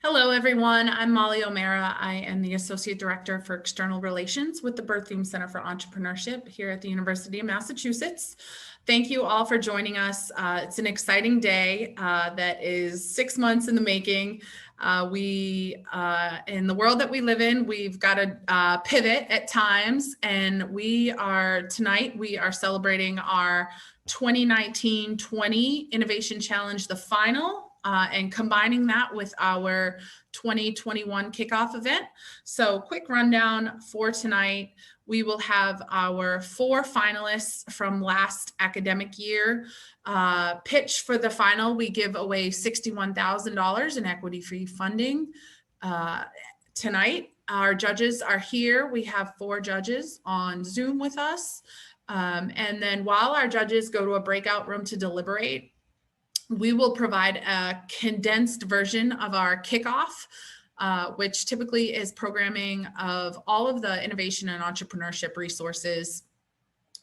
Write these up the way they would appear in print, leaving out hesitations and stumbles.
Hello, everyone. I'm Molly O'Mara. I am the Associate Director for External Relations with the Berthium Center for Entrepreneurship here at the University of Massachusetts. Thank you all for joining us. It's an exciting day that is 6 months in the making. In the world that we live in, we've got to pivot at times, and tonight we are celebrating our 2019-20 Innovation Challenge, the final, and combining that with our 2021 kickoff event. So quick rundown for tonight. We will have our 4 finalists from last academic year pitch for the final. We give away $61,000 in equity-free funding tonight. Our judges are here. We have 4 judges on Zoom with us. And then while our judges go to a breakout room to deliberate, we will provide a condensed version of our kickoff, which typically is programming of all of the innovation and entrepreneurship resources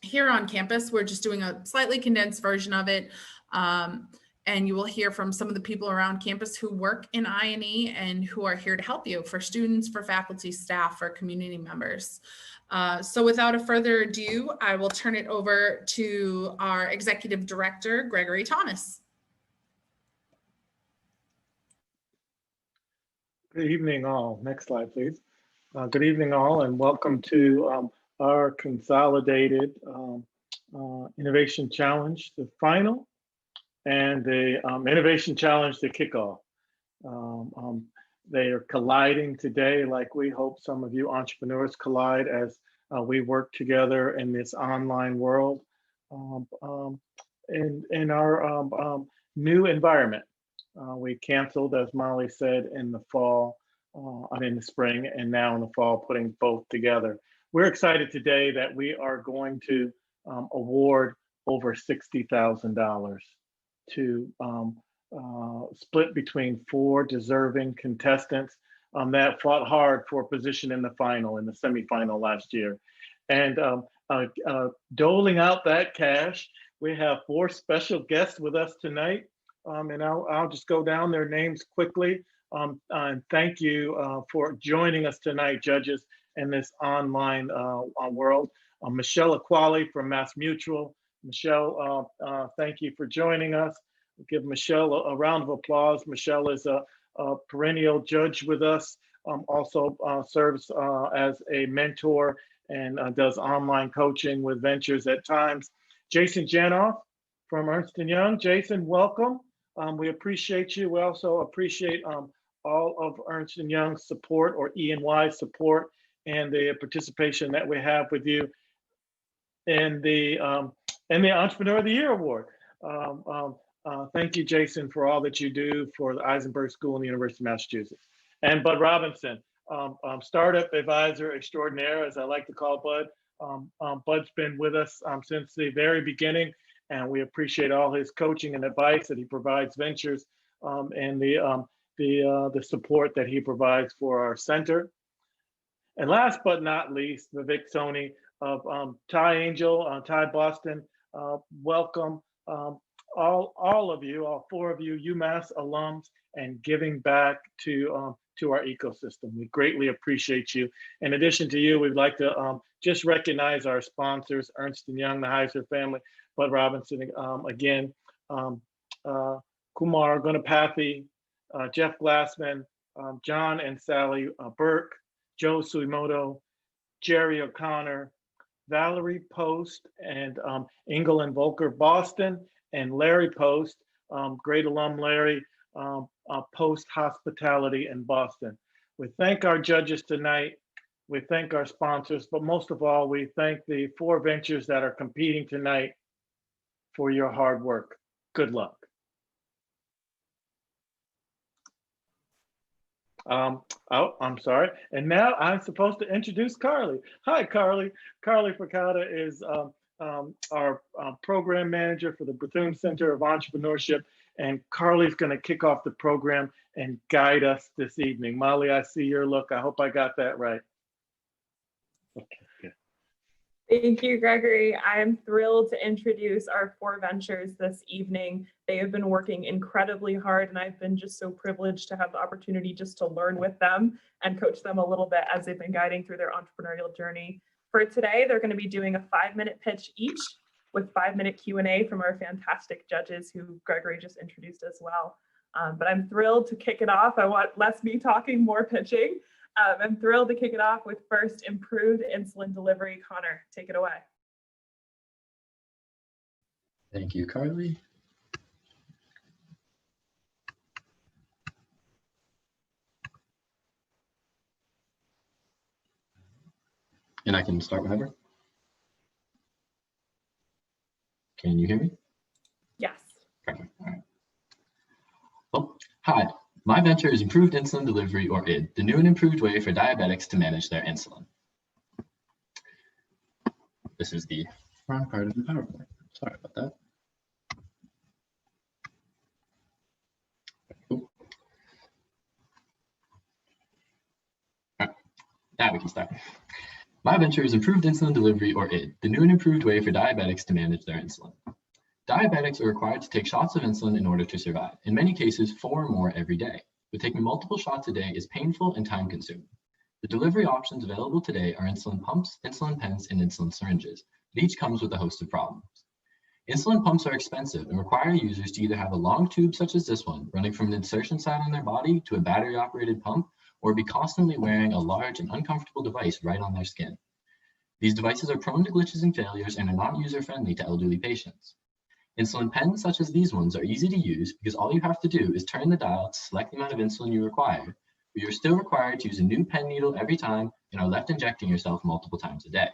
here on campus. We're just doing a slightly condensed version of it. And you will hear from some of the people around campus who work in I&E and who are here to help you, for students, for faculty, staff, for community members. So without further ado, I will turn it over to our Executive Director, Gregory Thomas. Good evening, all. Next slide, please. Good evening, all, and welcome to our consolidated Innovation Challenge, the final, and the Innovation Challenge, the kickoff. They are colliding today, like we hope some of you entrepreneurs collide as we work together in this online world in our new environment. We canceled, as Molly said, in the fall, in the spring, and now in the fall, putting both together. We're excited today that we are going to award over $60,000 to split between 4 deserving contestants that fought hard for a position in the final, in the semifinal last year. And doling out that cash, we have 4 special guests with us tonight. And I'll just go down their names quickly. And thank you for joining us tonight, judges, in this online world. Michelle Aquali from Mass Mutual. Michelle, thank you for joining us. We'll give Michelle a round of applause. Michelle is a perennial judge with us, also serves as a mentor and does online coaching with ventures at times. Jason Janoff from Ernst & Young. Jason, welcome. We appreciate you. We also appreciate all of Ernst & Young's support, or E&Y's support, and the participation that we have with you in the Entrepreneur of the Year Award. Thank you, Jason, for all that you do for the Eisenberg School and the University of Massachusetts. And Bud Robinson, startup advisor extraordinaire, as I like to call Bud. Bud's been with us since the very beginning, and we appreciate all his coaching and advice that he provides ventures and the support that he provides for our center. And last but not least, Vivek Soni of Thai Angel, Thai Boston. Welcome, all of you, all 4 of you, UMass alums, and giving back to our ecosystem. We greatly appreciate you. In addition to you, we'd like to just recognize our sponsors, Ernst & Young, the Heiser family, Bud Robinson, again, Kumar Gunapathy, Jeff Glassman, John and Sally Burke, Joe Suimoto, Jerry O'Connor, Valerie Post, and Engel and Volker Boston, and Larry Post, great alum Larry, Post Hospitality in Boston. We thank our judges tonight. We thank our sponsors, but most of all, we thank the 4 ventures that are competing tonight for your hard work. Good luck. Oh, I'm sorry. And now I'm supposed to introduce Carly. Hi, Carly. Carly Fracata is our program manager for the Berthium Center of Entrepreneurship. And Carly's going to kick off the program and guide us this evening. Molly, I see your look. I hope I got that right. Okay, good. Thank you, Gregory. I am thrilled to introduce our 4 ventures this evening. They have been working incredibly hard, and I've been just so privileged to have the opportunity just to learn with them and coach them a little bit as they've been guiding through their entrepreneurial journey. For today, they're going to be doing a 5-minute pitch each with 5-minute Q&A from our fantastic judges who Gregory just introduced as well. But I'm thrilled to kick it off. I want less me talking, more pitching. I'm thrilled to kick it off with first improved insulin delivery. Connor, take it away. Thank you, Carly. And I can start whenever. Can you hear me? Yes. Perfect. All right. Well, hi. My venture is Improved Insulin Delivery, or ID, the new and improved way for diabetics to manage their insulin. This is the wrong part of the PowerPoint. Sorry about that. Cool. All right. Now we can start. My venture is Improved Insulin Delivery, or ID, the new and improved way for diabetics to manage their insulin. Diabetics are required to take shots of insulin in order to survive, in many cases 4 or more every day, but taking multiple shots a day is painful and time-consuming. The delivery options available today are insulin pumps, insulin pens, and insulin syringes, but each comes with a host of problems. Insulin pumps are expensive and require users to either have a long tube such as this one, running from an insertion site on their body to a battery-operated pump, or be constantly wearing a large and uncomfortable device right on their skin. These devices are prone to glitches and failures and are not user-friendly to elderly patients. Insulin pens such as these ones are easy to use because all you have to do is turn the dial to select the amount of insulin you require, but you're still required to use a new pen needle every time and are left injecting yourself multiple times a day.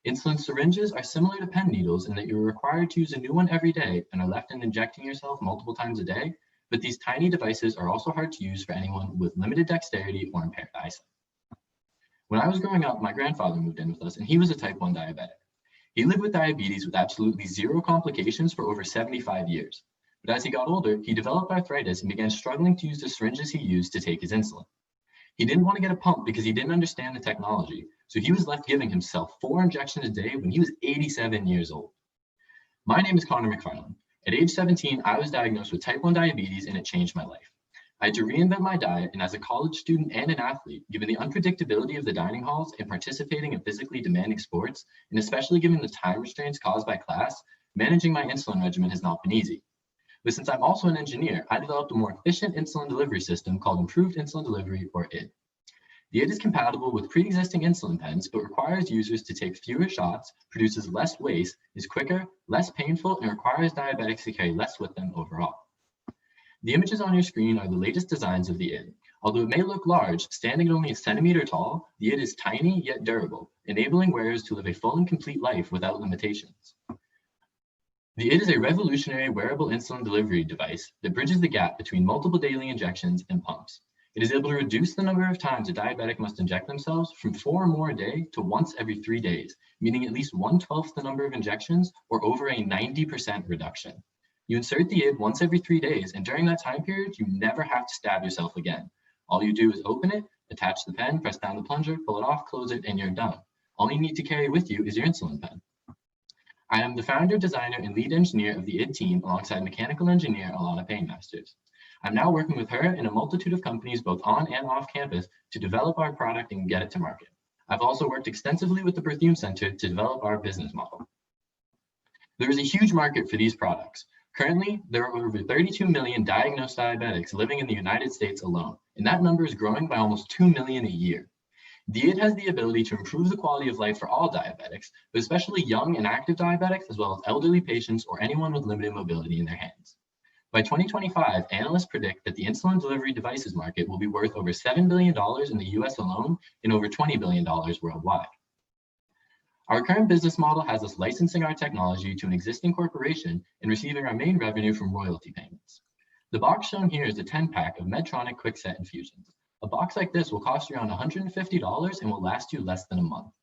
Insulin syringes are similar to pen needles in that you're required to use a new one every day and are left injecting yourself multiple times a day, but these tiny devices are also hard to use for anyone with limited dexterity or impaired eyesight. When I was growing up, my grandfather moved in with us and he was a type 1 diabetic. He lived with diabetes with absolutely 0 complications for over 75 years. But as he got older, he developed arthritis and began struggling to use the syringes he used to take his insulin. He didn't want to get a pump because he didn't understand the technology, so he was left giving himself 4 injections a day when he was 87 years old. My name is Connor McFarland. At age 17, I was diagnosed with type 1 diabetes and it changed my life. I had to reinvent my diet, and as a college student and an athlete, given the unpredictability of the dining halls and participating in physically demanding sports, and especially given the time restraints caused by class, managing my insulin regimen has not been easy. But since I'm also an engineer, I developed a more efficient insulin delivery system called Improved Insulin Delivery, or ID. The ID is compatible with pre-existing insulin pens, but requires users to take fewer shots, produces less waste, is quicker, less painful, and requires diabetics to carry less with them overall. The images on your screen are the latest designs of the ID. Although it may look large, standing at only a centimeter tall, the ID is tiny yet durable, enabling wearers to live a full and complete life without limitations. The ID is a revolutionary wearable insulin delivery device that bridges the gap between multiple daily injections and pumps. It is able to reduce the number of times a diabetic must inject themselves from 4 or more a day to once every 3 days, meaning at least 1/12 the number of injections or over a 90% reduction. You insert the ID once every 3 days, and during that time period, you never have to stab yourself again. All you do is open it, attach the pen, press down the plunger, pull it off, close it, and you're done. All you need to carry with you is your insulin pen. I am the founder, designer, and lead engineer of the ID team alongside mechanical engineer Alana Painmasters. I'm now working with her and a multitude of companies both on and off campus to develop our product and get it to market. I've also worked extensively with the Perfume Center to develop our business model. There is a huge market for these products. Currently, there are over 32 million diagnosed diabetics living in the United States alone, and that number is growing by almost 2 million a year. The ID has the ability to improve the quality of life for all diabetics, but especially young and active diabetics, as well as elderly patients or anyone with limited mobility in their hands. By 2025, analysts predict that the insulin delivery devices market will be worth over $7 billion in the US alone and over $20 billion worldwide. Our current business model has us licensing our technology to an existing corporation and receiving our main revenue from royalty payments. The box shown here is a 10-pack of Medtronic Quickset infusions. A box like this will cost you around $150 and will last you less than a month.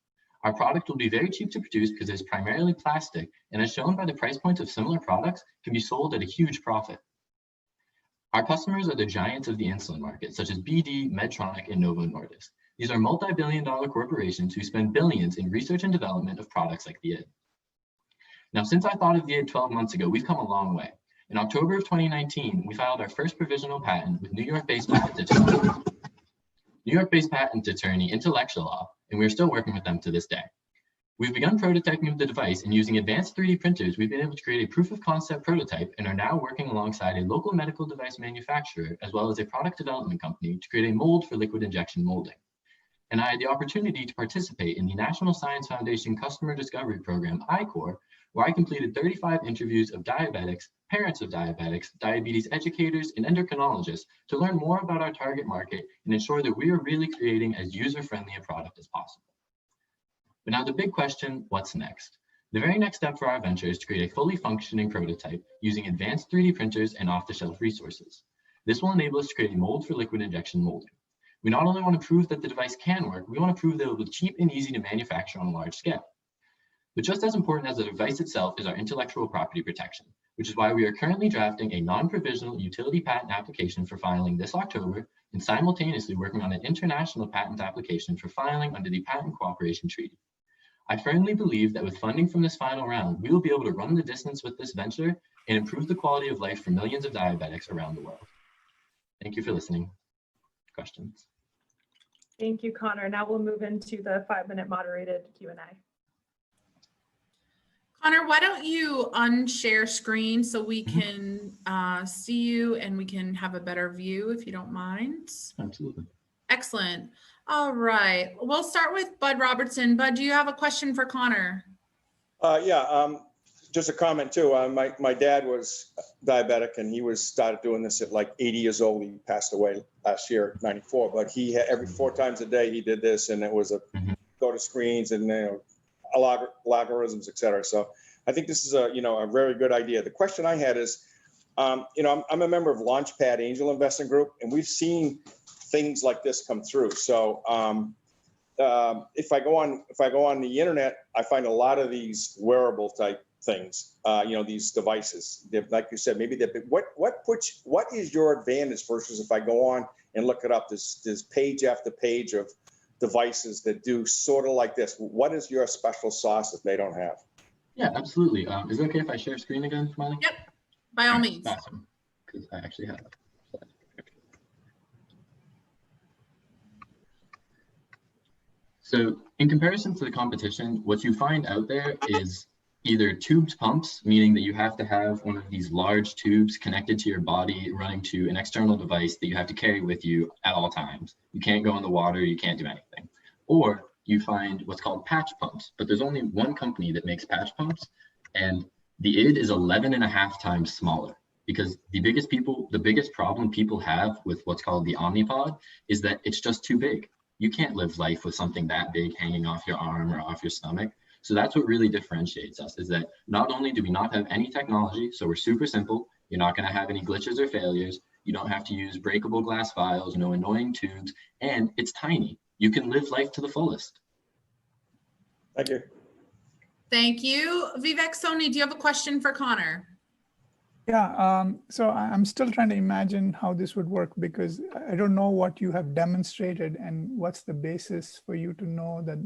Our product will be very cheap to produce because it is primarily plastic, and as shown by the price points of similar products, can be sold at a huge profit. Our customers are the giants of the insulin market, such as BD, Medtronic, and Novo Nordisk. These are multi-billion-dollar corporations who spend billions in research and development of products like the ID. Now, since I thought of the ID 12 months ago, we've come a long way. In October of 2019, we filed our first provisional patent with New York-based patent attorney Intellectual Law, and we're still working with them to this day. We've begun prototyping of the device, and using advanced 3D printers, we've been able to create a proof of concept prototype and are now working alongside a local medical device manufacturer as well as a product development company to create a mold for liquid injection molding. And I had the opportunity to participate in the National Science Foundation Customer Discovery Program, ICOR, where I completed 35 interviews of diabetics, parents of diabetics, diabetes educators, and endocrinologists to learn more about our target market and ensure that we are really creating as user-friendly a product as possible. But now the big question, what's next? The very next step for our venture is to create a fully functioning prototype using advanced 3D printers and off-the-shelf resources. This will enable us to create a mold for liquid injection molding. We not only want to prove that the device can work, we want to prove that it will be cheap and easy to manufacture on a large scale. But just as important as the device itself is our intellectual property protection, which is why we are currently drafting a non-provisional utility patent application for filing this October and simultaneously working on an international patent application for filing under the Patent Cooperation Treaty. I firmly believe that with funding from this final round, we will be able to run the distance with this venture and improve the quality of life for millions of diabetics around the world. Thank you for listening. Questions? Thank you, Connor. Now we'll move into the 5-minute moderated Q&A. Connor, why don't you unshare screen so we can see you and we can have a better view if you don't mind? Absolutely. Excellent. All right. We'll start with Bud Robertson. Bud, do you have a question for Connor? Just a comment too. My dad was diabetic and he started doing this at like 80 years old. He passed away last year, 94, but he had every 4 times a day he did this, and it was go to screens and logarithms, et cetera. So I think this is a very good idea. The question I had is, I'm a member of Launchpad Angel Investing Group, and we've seen things like this come through. So if I go on the internet, I find a lot of these wearable type things, these devices. Like you said, maybe what is your advantage versus if I go on and look it up? There's page after page of devices that do sort of like this. What is your special sauce that they don't have? Yeah, absolutely. Is it okay if I share screen again, Molly? Yep, by all means. Awesome, because I actually have it. So in comparison to the competition, what you find out there is either tubed pumps, meaning that you have to have one of these large tubes connected to your body running to an external device that you have to carry with you at all times. You can't go in the water, you can't do anything. Or you find what's called patch pumps, but there's only one company that makes patch pumps, and the ID is 11.5 times smaller, because the biggest problem people have with what's called the Omnipod is that it's just too big. You can't live life with something that big hanging off your arm or off your stomach. So that's what really differentiates us, is that not only do we not have any technology, so we're super simple, you're not going to have any glitches or failures, you don't have to use breakable glass vials, no annoying tubes, and it's tiny. You can live life to the fullest. Thank you. Thank you. Vivek Soni, do you have a question for Connor? Yeah, so I'm still trying to imagine how this would work, because I don't know what you have demonstrated and what's the basis for you to know that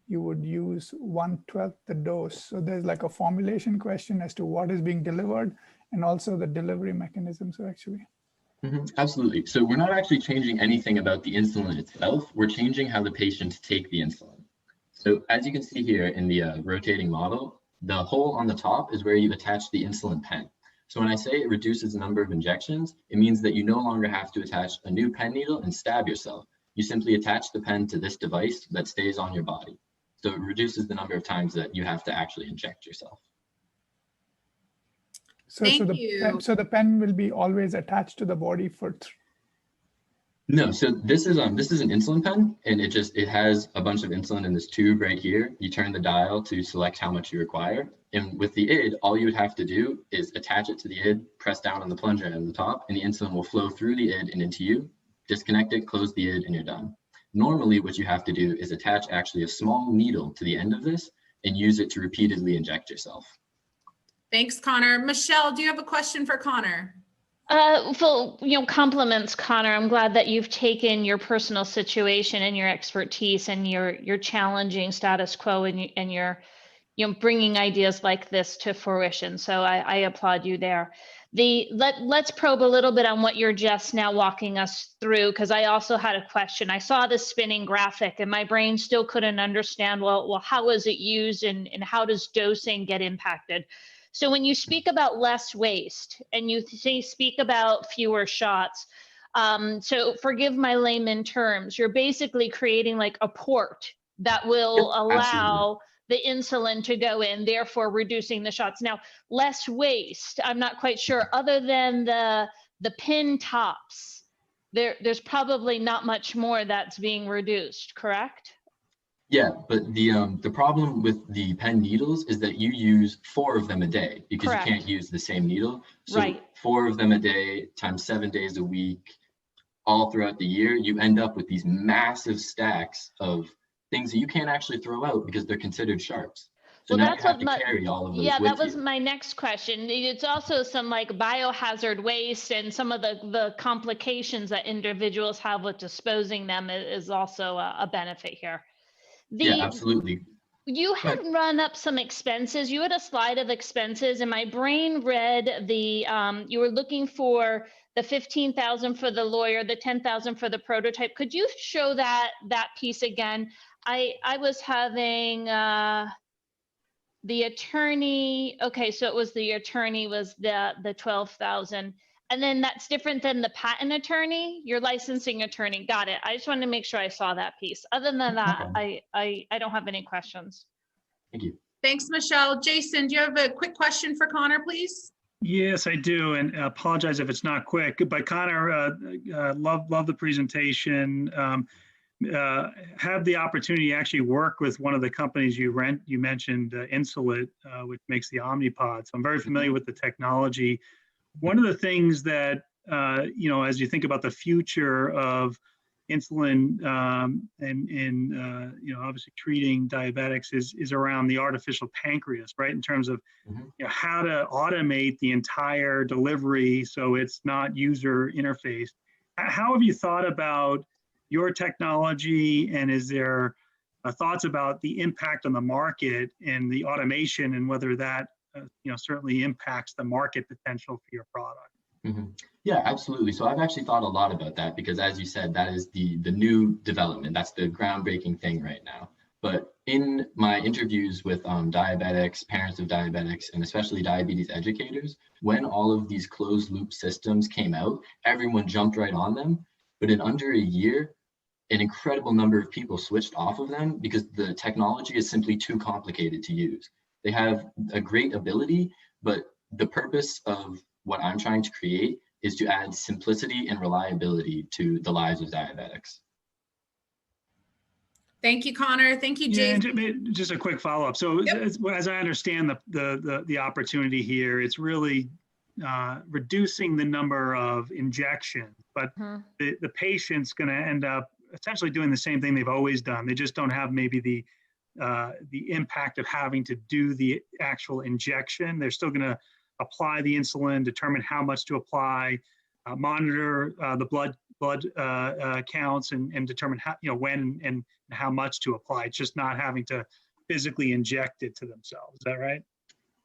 you would use 1/12 the dose. So there's like a formulation question as to what is being delivered and also the delivery mechanism. So actually. Absolutely. So we're not actually changing anything about the insulin itself. We're changing how the patients take the insulin. So as you can see here in the rotating model, the hole on the top is where you attach the insulin pen. So when I say it reduces the number of injections, it means that you no longer have to attach a new pen needle and stab yourself. You simply attach the pen to this device that stays on your body. So it reduces the number of times that you have to actually inject yourself. So you. So the pen will be always attached to the body for. No, so this is an insulin pen, and it has a bunch of insulin in this tube right here. You turn the dial to select how much you require. And with the ID, all you would have to do is attach it to the ID, press down on the plunger on the top, and the insulin will flow through the ID and into you. Disconnect it, close the ID, and you're done. Normally, what you have to do is attach actually a small needle to the end of this and use it to repeatedly inject yourself. Thanks, Connor. Michelle, do you have a question for Connor? Well, compliments, Connor. I'm glad that you've taken your personal situation and your expertise and your challenging status quo and you're bringing ideas like this to fruition. So I applaud you there. Let's probe a little bit on what you're just now walking us through, because I also had a question. I saw this spinning graphic and my brain still couldn't understand, well, how is it used and how does dosing get impacted? So when you speak about less waste and you speak about fewer shots, so forgive my layman terms, you're basically creating like a port that will allow the insulin to go in, therefore reducing the shots. Now, less waste, I'm not quite sure, other than the pin tops, there's probably not much more that's being reduced, correct? Yeah, but the problem with the pen needles is that you use 4 of them a day because Correct. you can't use the same needle. So Right. 4 of them a day times 7 days a week, all throughout the year, you end up with these massive stacks of things that you can't actually throw out because they're considered sharps. So Well, now that's you have what to carry all of those yeah, with that was you. my next question. It's also some like biohazard waste and some of the complications that individuals have with disposing them is also a benefit here. Yeah, absolutely. You had run up some expenses. You had a slide of expenses, and my brain read you were looking for the 15,000 for the lawyer, the 10,000 for the prototype. Could you show that piece again? I was having the attorney. Okay, so it was the attorney was the 12,000. And then that's different than the patent attorney, your licensing attorney. Got it. I just wanted to make sure I saw that piece. Other than that, I don't have any questions. Thank you. Thanks, Michelle. Jason, do you have a quick question for Connor, please? Yes, I do, and I apologize if it's not quick. But Connor, love the presentation. Have the opportunity to actually work with one of the companies you mentioned, Insulin, which makes the Omnipod. So I'm very familiar with the technology. One of the things that, as you think about the future of insulin and obviously treating diabetics is around the artificial pancreas, right? In terms of how to automate the entire delivery so it's not user interface. How have you thought about your technology, and is there thoughts about the impact on the market and the automation and whether that certainly impacts the market potential for your product? Yeah, absolutely. So I've actually thought a lot about that because, as you said, that is the new development. That's the groundbreaking thing right now. But in my interviews with diabetics, parents of diabetics, and especially diabetes educators, when all of these closed loop systems came out, everyone jumped right on them. But in under a year, an incredible number of people switched off of them because the technology is simply too complicated to use. They have a great ability, but the purpose of what I'm trying to create is to add simplicity and reliability to the lives of diabetics. Thank you, Connor. Thank you, Jason. Yeah, just a quick follow-up. So as I understand the opportunity here, it's really reducing the number of injections, but the patient's going to end up essentially doing the same thing they've always done. They just don't have maybe the impact of having to do the actual injection. They're still going to apply the insulin, determine how much to apply, monitor the blood counts, and determine how, when and how much to apply. It's just not having to physically inject it to themselves. Is that right?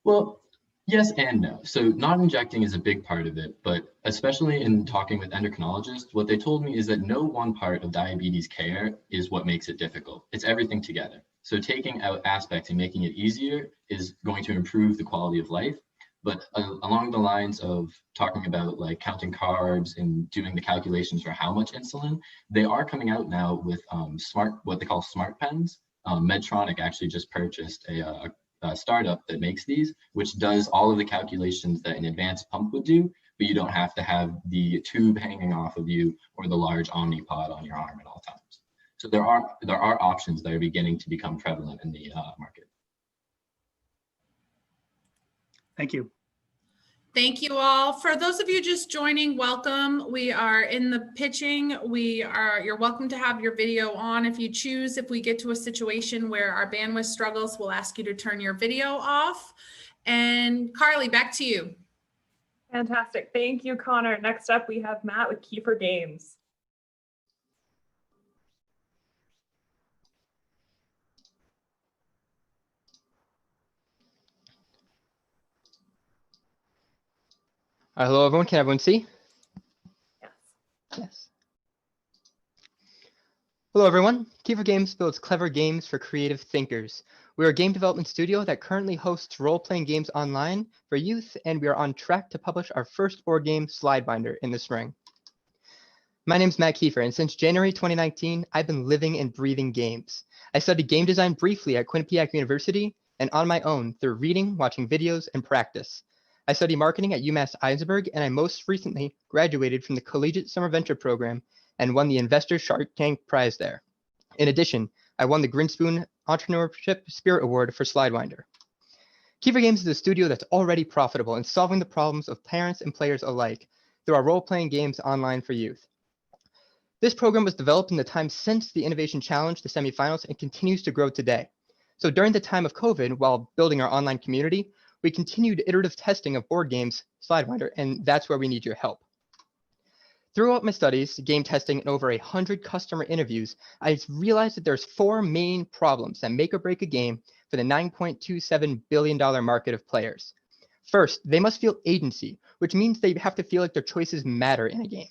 Well, yes and no. So not injecting is a big part of it, but especially in talking with endocrinologists, what they told me is that no one part of diabetes care is what makes it difficult. It's everything together. So taking out aspects and making it easier is going to improve the quality of life. But along the lines of talking about like counting carbs and doing the calculations for how much insulin, they are coming out now with what they call smart pens. Medtronic actually just purchased a startup that makes these, which does all of the calculations that an advanced pump would do, but you don't have to have the tube hanging off of you or the large Omnipod on your arm at all times. So there are options that are beginning to become prevalent in the market. Thank you. Thank you all. For those of you just joining, welcome. We are in the pitching. You're welcome to have your video on if you choose. If we get to a situation where our bandwidth struggles, we'll ask you to turn your video off. And Carly, back to you. Fantastic. Thank you, Connor. Next up, we have Matt with Kiefer Games. Hello, everyone. Can everyone see? Yes. Yes. Hello, everyone. Kickoff Games builds clever games for creative thinkers. We are a game development studio that currently hosts role-playing games online for youth, and we are on track to publish our first board game, Slidebinder, in the spring. My name is Matt Kiefer, and since January 2019, I've been living and breathing games. I studied game design briefly at Quinnipiac University and on my own through reading, watching videos, and practice. I studied marketing at UMass Eisenberg, and I most recently graduated from the Collegiate Summer Venture Program and won the Investor Shark Tank Prize there. In addition, I won the Grinspoon Entrepreneurship Spirit Award for Slidewinder. Kickoff Games is a studio that's already profitable in solving the problems of parents and players alike through our role-playing games online for youth. This program was developed in the time since the Innovation Challenge, the semifinals, and continues to grow today. So during the time of COVID, while building our online community, we continued iterative testing of board games, Slidewinder, and that's where we need your help. Throughout my studies, game testing, and over 100 customer interviews, I realized that there's 4 main problems that make or break a game for the $9.27 billion market of players. First, they must feel agency, which means they have to feel like their choices matter in a game.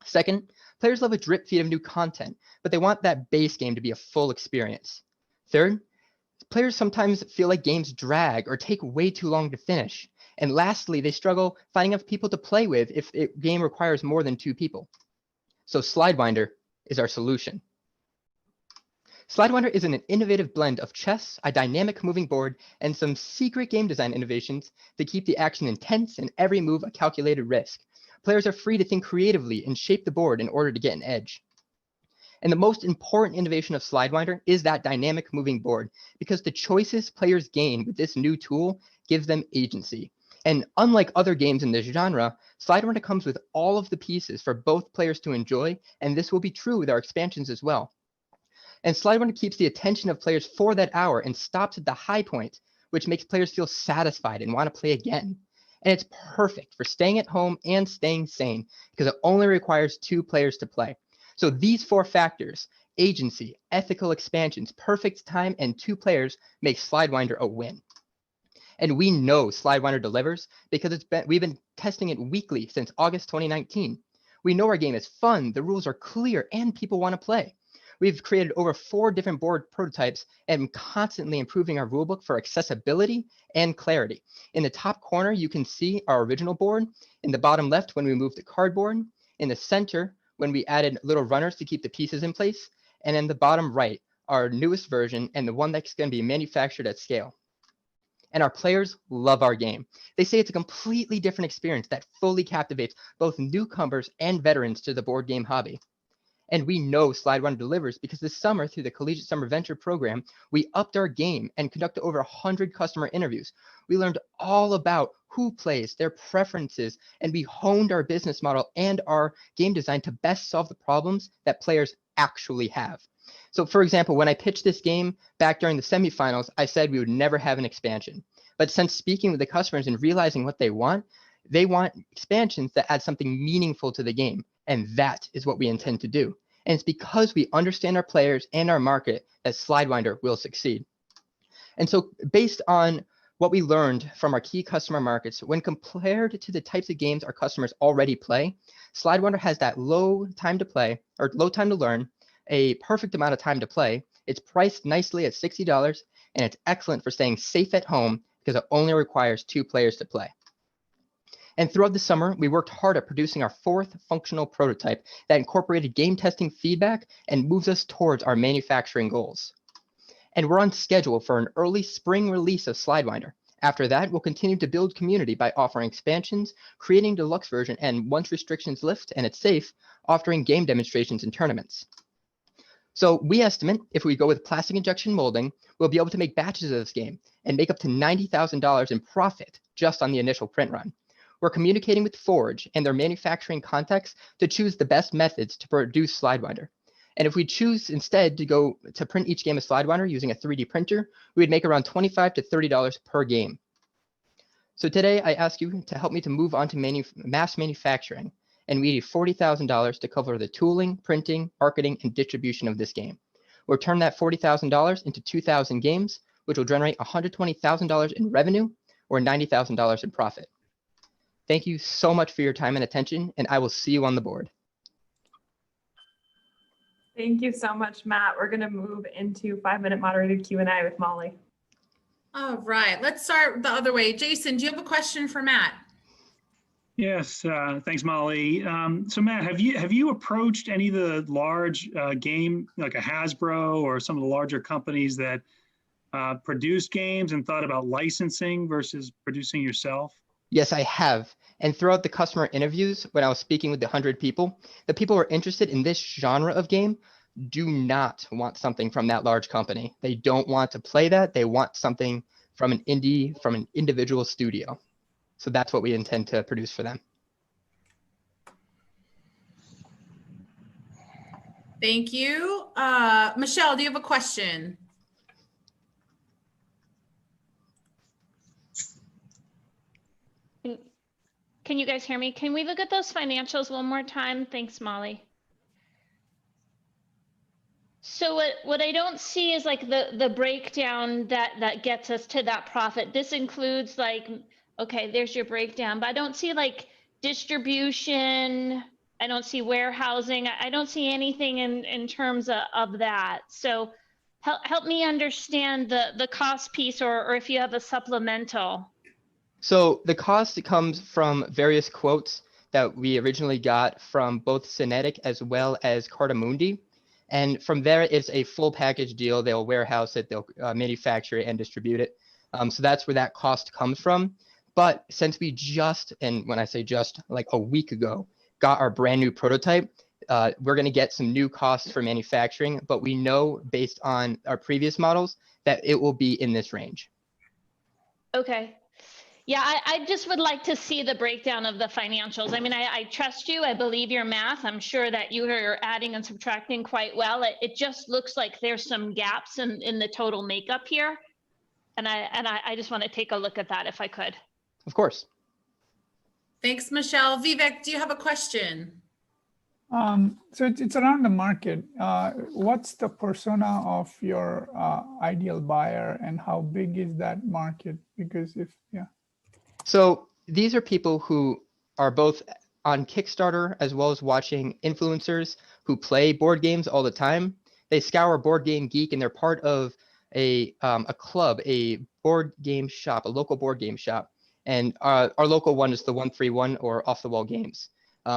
Second, players love a drip feed of new content, but they want that base game to be a full experience. Third, players sometimes feel like games drag or take way too long to finish. And lastly, they struggle finding enough people to play with if a game requires more than 2 people. So Slidewinder is our solution. Slidewinder is an innovative blend of chess, a dynamic moving board, and some secret game design innovations to keep the action intense and every move a calculated risk. Players are free to think creatively and shape the board in order to get an edge. And the most important innovation of Slidewinder is that dynamic moving board, because the choices players gain with this new tool gives them agency. And unlike other games in this genre, Slidewinder comes with all of the pieces for both players to enjoy, and this will be true with our expansions as well. And Slidewinder keeps the attention of players for that hour and stops at the high point, which makes players feel satisfied and want to play again. And it's perfect for staying at home and staying sane because it only requires 2 players to play. So these 4 factors, agency, ethical expansions, perfect time, and 2 players make Slidewinder a win. And we know Slidewinder delivers because we've been testing it weekly since August 2019. We know our game is fun, the rules are clear, and people want to play. We've created over 4 different board prototypes and constantly improving our rulebook for accessibility and clarity. In the top corner, you can see our original board. In the bottom left, when we moved the cardboard. In the center, when we added little runners to keep the pieces in place. And in the bottom right, our newest version and the one that's going to be manufactured at scale. And our players love our game. They say it's a completely different experience that fully captivates both newcomers and veterans to the board game hobby. And we know Slidewinder delivers because this summer, through the Collegiate Summer Venture Program, we upped our game and conducted over 100 customer interviews. We learned all about who plays, their preferences, and we honed our business model and our game design to best solve the problems that players actually have. So for example, when I pitched this game back during the semifinals, I said we would never have an expansion. But since speaking with the customers and realizing what they want expansions that add something meaningful to the game. And that is what we intend to do. And it's because we understand our players and our market that Slidewinder will succeed. And so based on what we learned from our key customer markets, when compared to the types of games our customers already play, Slidewinder has that low time to play or low time to learn, a perfect amount of time to play. It's priced nicely at $60, and it's excellent for staying safe at home because it only requires 2 players to play. And throughout the summer, we worked hard at producing our 4th functional prototype that incorporated game testing feedback and moves us towards our manufacturing goals. And we're on schedule for an early spring release of Slidewinder. After that, we'll continue to build community by offering expansions, creating deluxe version, and once restrictions lift and it's safe, offering game demonstrations and tournaments. So we estimate if we go with plastic injection molding, we'll be able to make batches of this game and make up to $90,000 in profit just on the initial print run. We're communicating with Forge and their manufacturing contacts to choose the best methods to produce Slidewinder. And if we choose instead to print each game as Slidewinder using a 3D printer, we would make around $25 to $30 per game. So today I ask you to help me to move on to mass manufacturing, and we need $40,000 to cover the tooling, printing, marketing, and distribution of this game. We'll turn that $40,000 into 2,000 games, which will generate $120,000 in revenue or $90,000 in profit. Thank you so much for your time and attention, and I will see you on the board. Thank you so much, Matt. We're going to move into 5-minute moderated Q&A with Molly. All right, let's start the other way. Jason, do you have a question for Matt? Yes, thanks, Molly. So Matt, have you approached any of the large game, like a Hasbro or some of the larger companies that produce games and thought about licensing versus producing yourself? Yes, I have. And throughout the customer interviews, when I was speaking with the 100 people, the people who are interested in this genre of game do not want something from that large company. They don't want to play that. They want something from an individual studio. So that's what we intend to produce for them. Thank you. Michelle, do you have a question? Can you guys hear me? Can we look at those financials one more time? Thanks, Molly. So what I don't see is like the breakdown that gets us to that profit. This includes like, okay, there's your breakdown, but I don't see like distribution. I don't see warehousing. I don't see anything in terms of that. So help me understand the cost piece, or if you have a supplemental. So the cost comes from various quotes that we originally got from both Cinetic as well as Cartamundi. And from there, it's a full package deal. They'll warehouse it, they'll manufacture it and distribute it. So that's where that cost comes from. But since we just, and when I say just, like a week ago, got our brand new prototype, we're going to get some new costs for manufacturing, but we know based on our previous models that it will be in this range. Okay. Yeah, I just would like to see the breakdown of the financials. I mean, I trust you. I believe your math. I'm sure that you are adding and subtracting quite well. It just looks like there's some gaps in the total makeup here. And I just want to take a look at that if I could. Of course. Thanks, Michelle. Vivek, do you have a question? So it's around the market. What's the persona of your ideal buyer, and how big is that market? Because So these are people who are both on Kickstarter as well as watching influencers who play board games all the time. They scour Board Game Geek, and they're part of a club, a board game shop, a local board game shop. And our local one is the 131 or Off the Wall Games.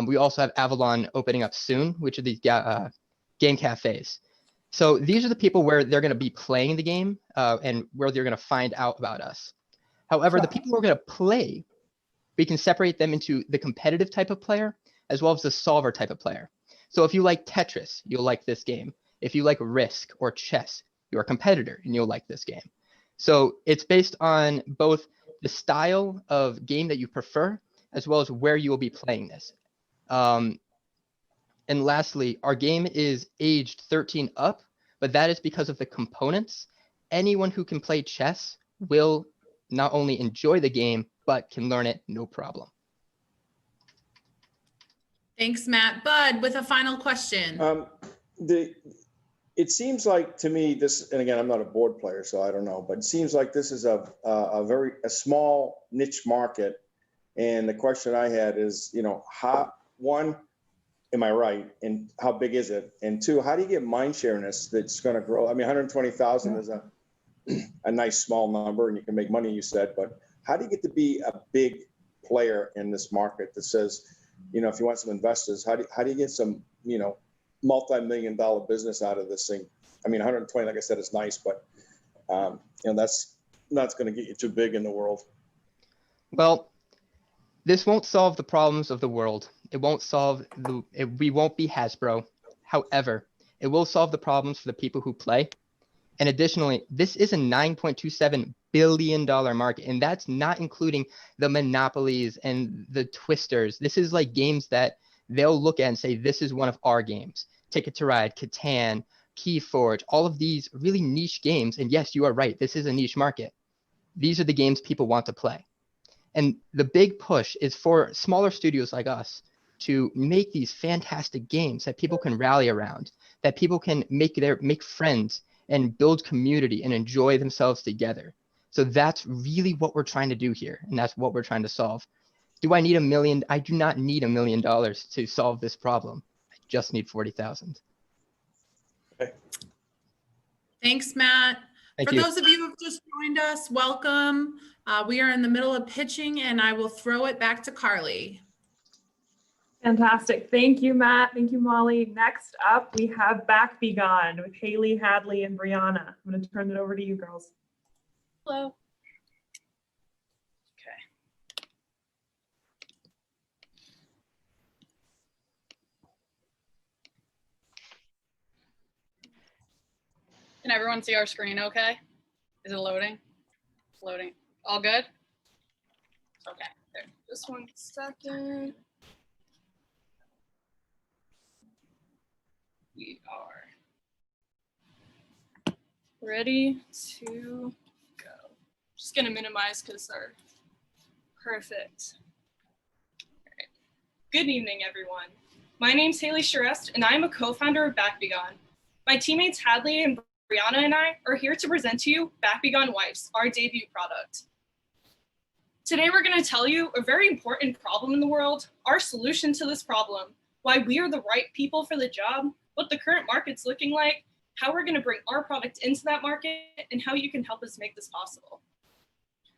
We also have Avalon opening up soon, which are these game cafes. So these are the people where they're going to be playing the game and where they're going to find out about us. However, the people who are going to play, we can separate them into the competitive type of player as well as the solver type of player. So if you like Tetris, you'll like this game. If you like Risk or chess, you're a competitor and you'll like this game. So it's based on both the style of game that you prefer as well as where you will be playing this. And lastly, our game is aged 13 up, but that is because of the components. Anyone who can play chess will not only enjoy the game, but can learn it no problem. Thanks, Matt. Bud, with a final question. It seems like to me this, and again, I'm not a board player, so I don't know, but it seems like this is a very small niche market. And the question I had is, how, one, am I right? And how big is it? And two, how do you get mind share in this that's going to grow? I mean, 120,000 is a nice small number, and you can make money, you said, but how do you get to be a big player in this market that says, if you want some investors, how do you get some, multi-million-dollar business out of this thing? I mean, 120, like I said, is nice, but that's not going to get you too big in the world. Well, this won't solve the problems of the world. It won't solve we won't be Hasbro. However, it will solve the problems for the people who play. And additionally, this is a $9.27 billion market, and that's not including the monopolies and the twisters. This is like games that they'll look at and say, this is one of our games. Ticket to Ride, Catan, Keyforge, all of these really niche games. And yes, you are right. This is a niche market. These are the games people want to play. And the big push is for smaller studios like us to make these fantastic games that people can rally around, that people can make friends and build community and enjoy themselves together. So that's really what we're trying to do here, and that's what we're trying to solve. Do I need $1 million? I do not need $1 million to solve this problem. I just need 40,000. Okay. Thanks, Matt. Thank For you. those of you who have just joined us, welcome. We are in the middle of pitching, and I will throw it back to Carly. Fantastic. Thank you, Matt. Thank you, Molly. Next up, we have Back Be Gone with Haley, Hadley, and Brianna. I'm going to turn it over to you girls. Hello. Can everyone see our screen okay? Is it loading? It's loading. All good? Okay, there. Just 1 second. We are ready to go. Just gonna minimize because they're perfect. All right. Good evening, everyone. My name's Haley Charest, and I'm a co-founder of Back Be Gone. My teammates Hadley and Brianna and I are here to present to you Back Be Gone Wipes, our debut product. Today, we're going to tell you a very important problem in the world, our solution to this problem, why we are the right people for the job, what the current market's looking like, how we're going to bring our product into that market, and how you can help us make this possible.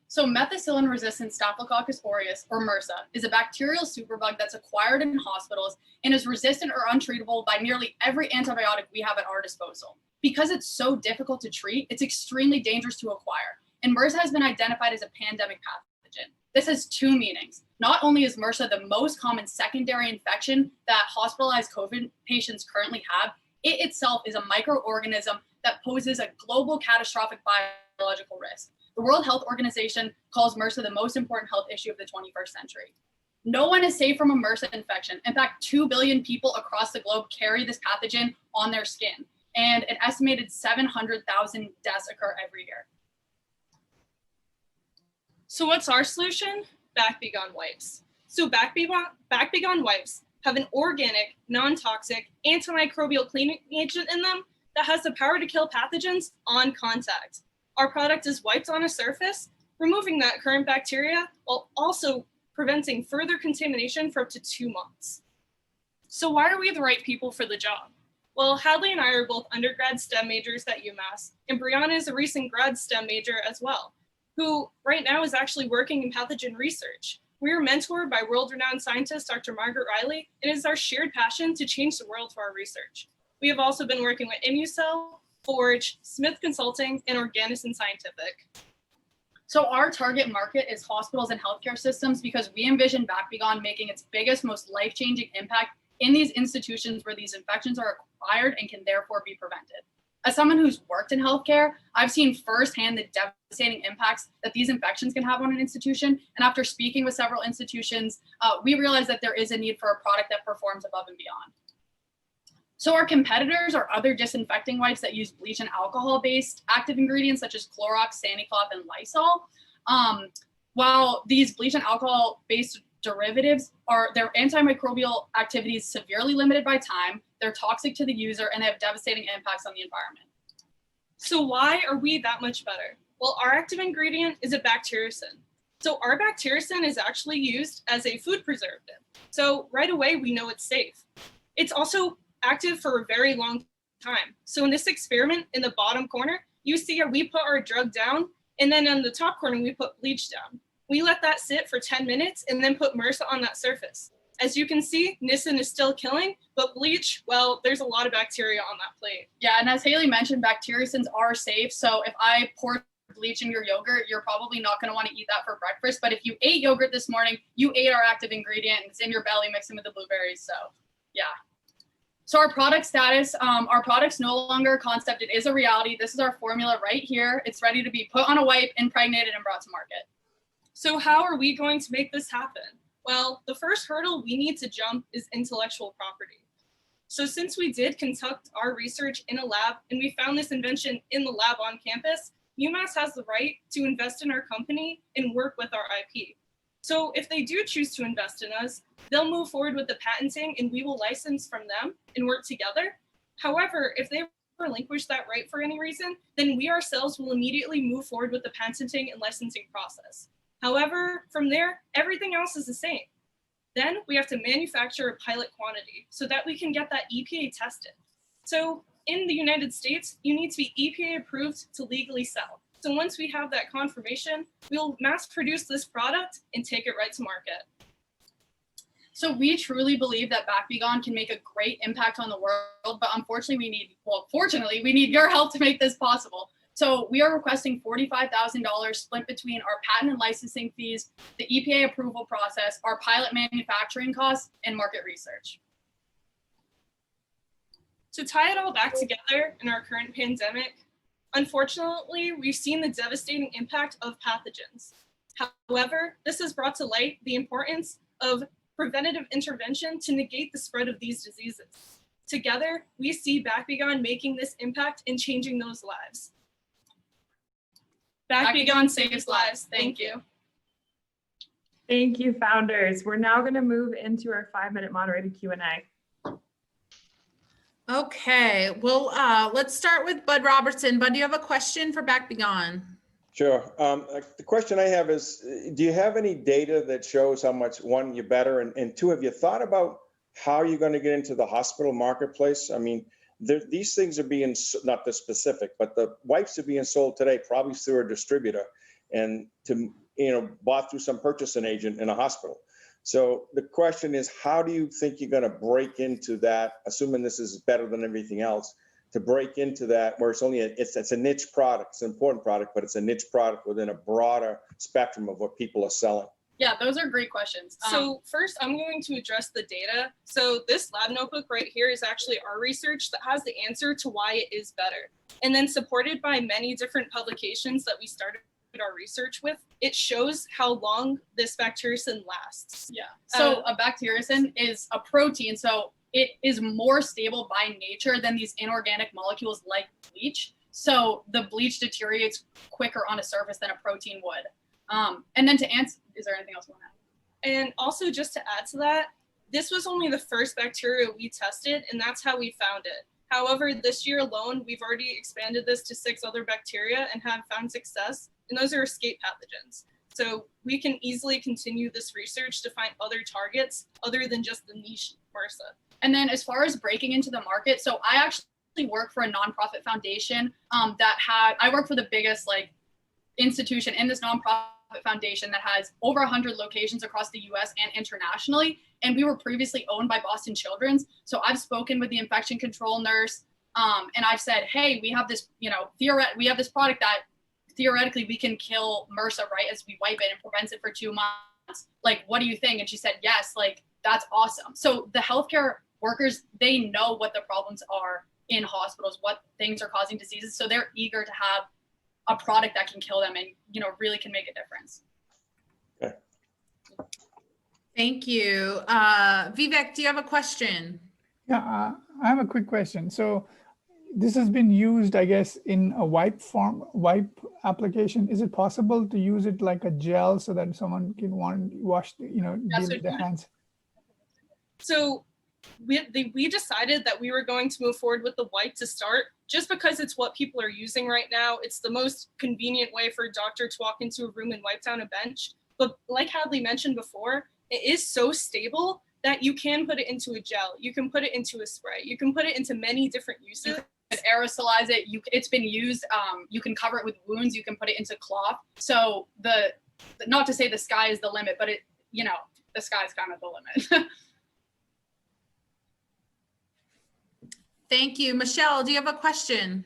So methicillin-resistant Staphylococcus aureus, or MRSA, is a bacterial superbug that's acquired in hospitals and is resistant or untreatable by nearly every antibiotic we have at our disposal. Because it's so difficult to treat, it's extremely dangerous to acquire, and MRSA has been identified as a pandemic pathogen. This has two meanings. Not only is MRSA the most common secondary infection that hospitalized COVID patients currently have, it itself is a microorganism that poses a global catastrophic biological risk. The World Health Organization calls MRSA the most important health issue of the 21st century. No one is safe from a MRSA infection. In fact, 2 billion people across the globe carry this pathogen on their skin, and an estimated 700,000 deaths occur every year. So what's our solution? Back Be Gone Wipes. So Back Be Gone Wipes have an organic, non-toxic, antimicrobial cleaning agent in them that has the power to kill pathogens on contact. Our product is wiped on a surface, removing that current bacteria while also preventing further contamination for up to 2 months. So why are we the right people for the job? Well, Hadley and I are both undergrad STEM majors at UMass, and Brianna is a recent grad STEM major as well, who right now is actually working in pathogen research. We were mentored by world-renowned scientist Dr. Margaret Riley, and it is our shared passion to change the world through our research. We have also been working with ImmuCell, Forge, Smith Consulting, and Organison Scientific. So our target market is hospitals and healthcare systems because we envision Back Be Gone making its biggest, most life-changing impact in these institutions where these infections are acquired and can therefore be prevented. As someone who's worked in healthcare, I've seen firsthand the devastating impacts that these infections can have on an institution. And after speaking with several institutions, we realized that there is a need for a product that performs above and beyond. So our competitors are other disinfecting wipes that use bleach and alcohol-based active ingredients such as Clorox, Sanicloth, and Lysol. While these bleach and alcohol-based derivatives their antimicrobial activity is severely limited by time, they're toxic to the user, and they have devastating impacts on the environment. So why are we that much better? Well, our active ingredient is a bactericin. So our bactericin is actually used as a food preservative. So right away, we know it's safe. It's also active for a very long time. So in this experiment, in the bottom corner, you see how we put our drug down, and then on the top corner, we put bleach down. We let that sit for 10 minutes and then put MRSA on that surface. As you can see, nisin is still killing, but bleach, well, there's a lot of bacteria on that plate. Yeah, and as Haley mentioned, bactericins are safe. So if I pour bleach in your yogurt, you're probably not going to want to eat that for breakfast. But if you ate yogurt this morning, you ate our active ingredient, and it's in your belly mixing with the blueberries. So yeah. So our product status, our product's no longer a concept. It is a reality. This is our formula right here. It's ready to be put on a wipe, impregnated, and brought to market. So how are we going to make this happen? Well, the first hurdle we need to jump is intellectual property. So since we did conduct our research in a lab and we found this invention in the lab on campus, UMass has the right to invest in our company and work with our IP. So if they do choose to invest in us, they'll move forward with the patenting and we will license from them and work together. However, if they relinquish that right for any reason, then we ourselves will immediately move forward with the patenting and licensing process. However, from there, everything else is the same. Then we have to manufacture a pilot quantity so that we can get that EPA tested. So in the United States, you need to be EPA approved to legally sell. So once we have that confirmation, we'll mass produce this product and take it right to market. So we truly believe that BackBeGone can make a great impact on the world, but unfortunately fortunately, we need your help to make this possible. So we are requesting $45,000 split between our patent and licensing fees, the EPA approval process, our pilot manufacturing costs, and market research. To tie it all back together in our current pandemic, unfortunately, we've seen the devastating impact of pathogens. However, this has brought to light the importance of preventative intervention to negate the spread of these diseases. Together, we see BackBeGone making this impact and changing those lives. BackBeGone saves lives. Thank you. Thank you, founders. We're now going to move into our 5-minute moderated Q&A. Okay, well, let's start with Bud Robertson. Bud, do you have a question for BackBeGone? Sure. The question I have is, do you have any data that shows how much, one, you're better, and two, have you thought about how you're going to get into the hospital marketplace? I mean, these things are being, not this specific, but the wipes are being sold today probably through a distributor and bought through some purchasing agent in a hospital. So the question is, how do you think you're going to break into that, assuming this is better than everything else, to break into that where it's only it's a niche product, it's an important product, but it's a niche product within a broader spectrum of what people are selling? Yeah, those are great questions. So first, I'm going to address the data. So this lab notebook right here is actually our research that has the answer to why it is better. And then supported by many different publications that we started our research with, it shows how long this bactericin lasts. Yeah, so a bactericin is a protein, so it is more stable by nature than these inorganic molecules like bleach. So the bleach deteriorates quicker on a surface than a protein would. And then to answer, is there anything else you want to add? And also just to add to that, this was only the first bacteria we tested, and that's how we found it. However, this year alone, we've already expanded this to 6 other bacteria and have found success, and those are escape pathogens. So we can easily continue this research to find other targets other than just the niche MRSA. And then as far as breaking into the market, so I actually work for a nonprofit foundation I work for the biggest institution in this nonprofit foundation that has over 100 locations across the US and internationally. And we were previously owned by Boston Children's. So I've spoken with the infection control nurse and I've said, hey, we have this, we have this product that theoretically we can kill MRSA, right, as we wipe it and prevents it for 2 months. What do you think? And she said, yes, that's awesome. So the healthcare workers, they know what the problems are in hospitals, what things are causing diseases. So they're eager to have a product that can kill them and, really can make a difference. Okay. Thank you. Vivek, do you have a question? Yeah, I have a quick question. So this has been used, I guess, in a wipe application. Is it possible to use it like a gel so that someone can wash, their hands? So we decided that we were going to move forward with the wipe to start, just because it's what people are using right now. It's the most convenient way for a doctor to walk into a room and wipe down a bench. But like Hadley mentioned before, it is so stable that you can put it into a gel. You can put it into a spray. You can put it into many different uses. You can aerosolize it. It's been used. You can cover it with wounds. You can put it into cloth. So not to say the sky is the limit, but the sky is kind of the limit. Thank you. Michelle, do you have a question?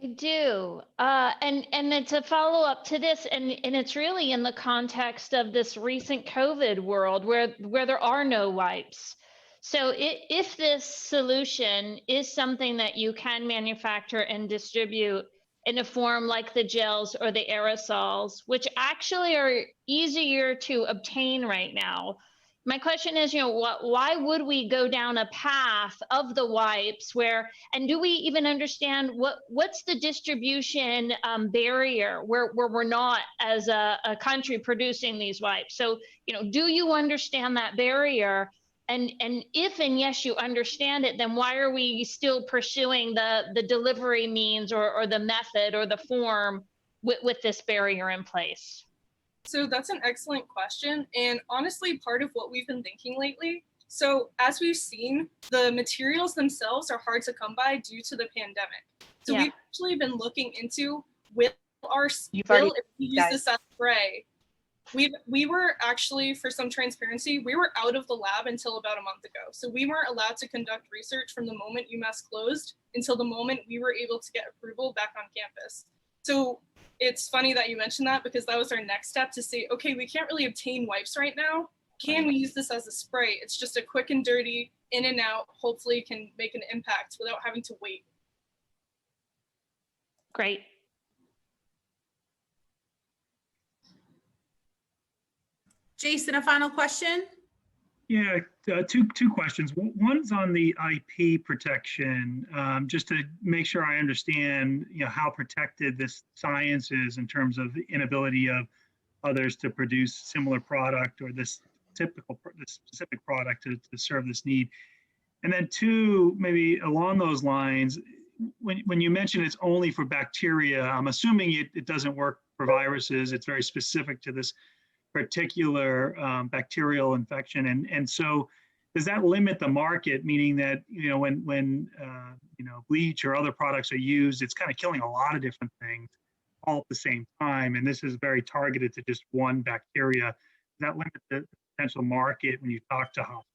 I do. And it's a follow-up to this, and it's really in the context of this recent COVID world where there are no wipes. So if this solution is something that you can manufacture and distribute in a form like the gels or the aerosols, which actually are easier to obtain right now, My question is, why would we go down a path of the wipes and do we even understand what's the distribution barrier where we're not as a country producing these wipes? So, do you understand that barrier? And if and yes, you understand it, then why are we still pursuing the delivery means or the method or the form with this barrier in place? So that's an excellent question. And honestly, part of what we've been thinking lately. So as we've seen, the materials themselves are hard to come by due to the pandemic. So we've actually been looking into if we use this as spray. We were actually, for some transparency, we were out of the lab until about a month ago. So we weren't allowed to conduct research from the moment UMass closed until the moment we were able to get approval back on campus. So it's funny that you mentioned that because that was our next step to say, okay, we can't really obtain wipes right now. Can we use this as a spray? It's just a quick and dirty, in and out, hopefully can make an impact without having to wait. Great. Jason, a final question? Yeah, two questions. One's on the IP protection, just to make sure I understand, how protected this science is in terms of the inability of others to produce similar product or this specific product to serve this need. And then two, maybe along those lines, when you mention it's only for bacteria, I'm assuming it doesn't work for viruses. It's very specific to this particular bacterial infection, and so does that limit the market? Meaning that when bleach or other products are used, it's kind of killing a lot of different things all at the same time, and this is very targeted to just one bacteria. Does that limit the potential market when you talk to hospitals?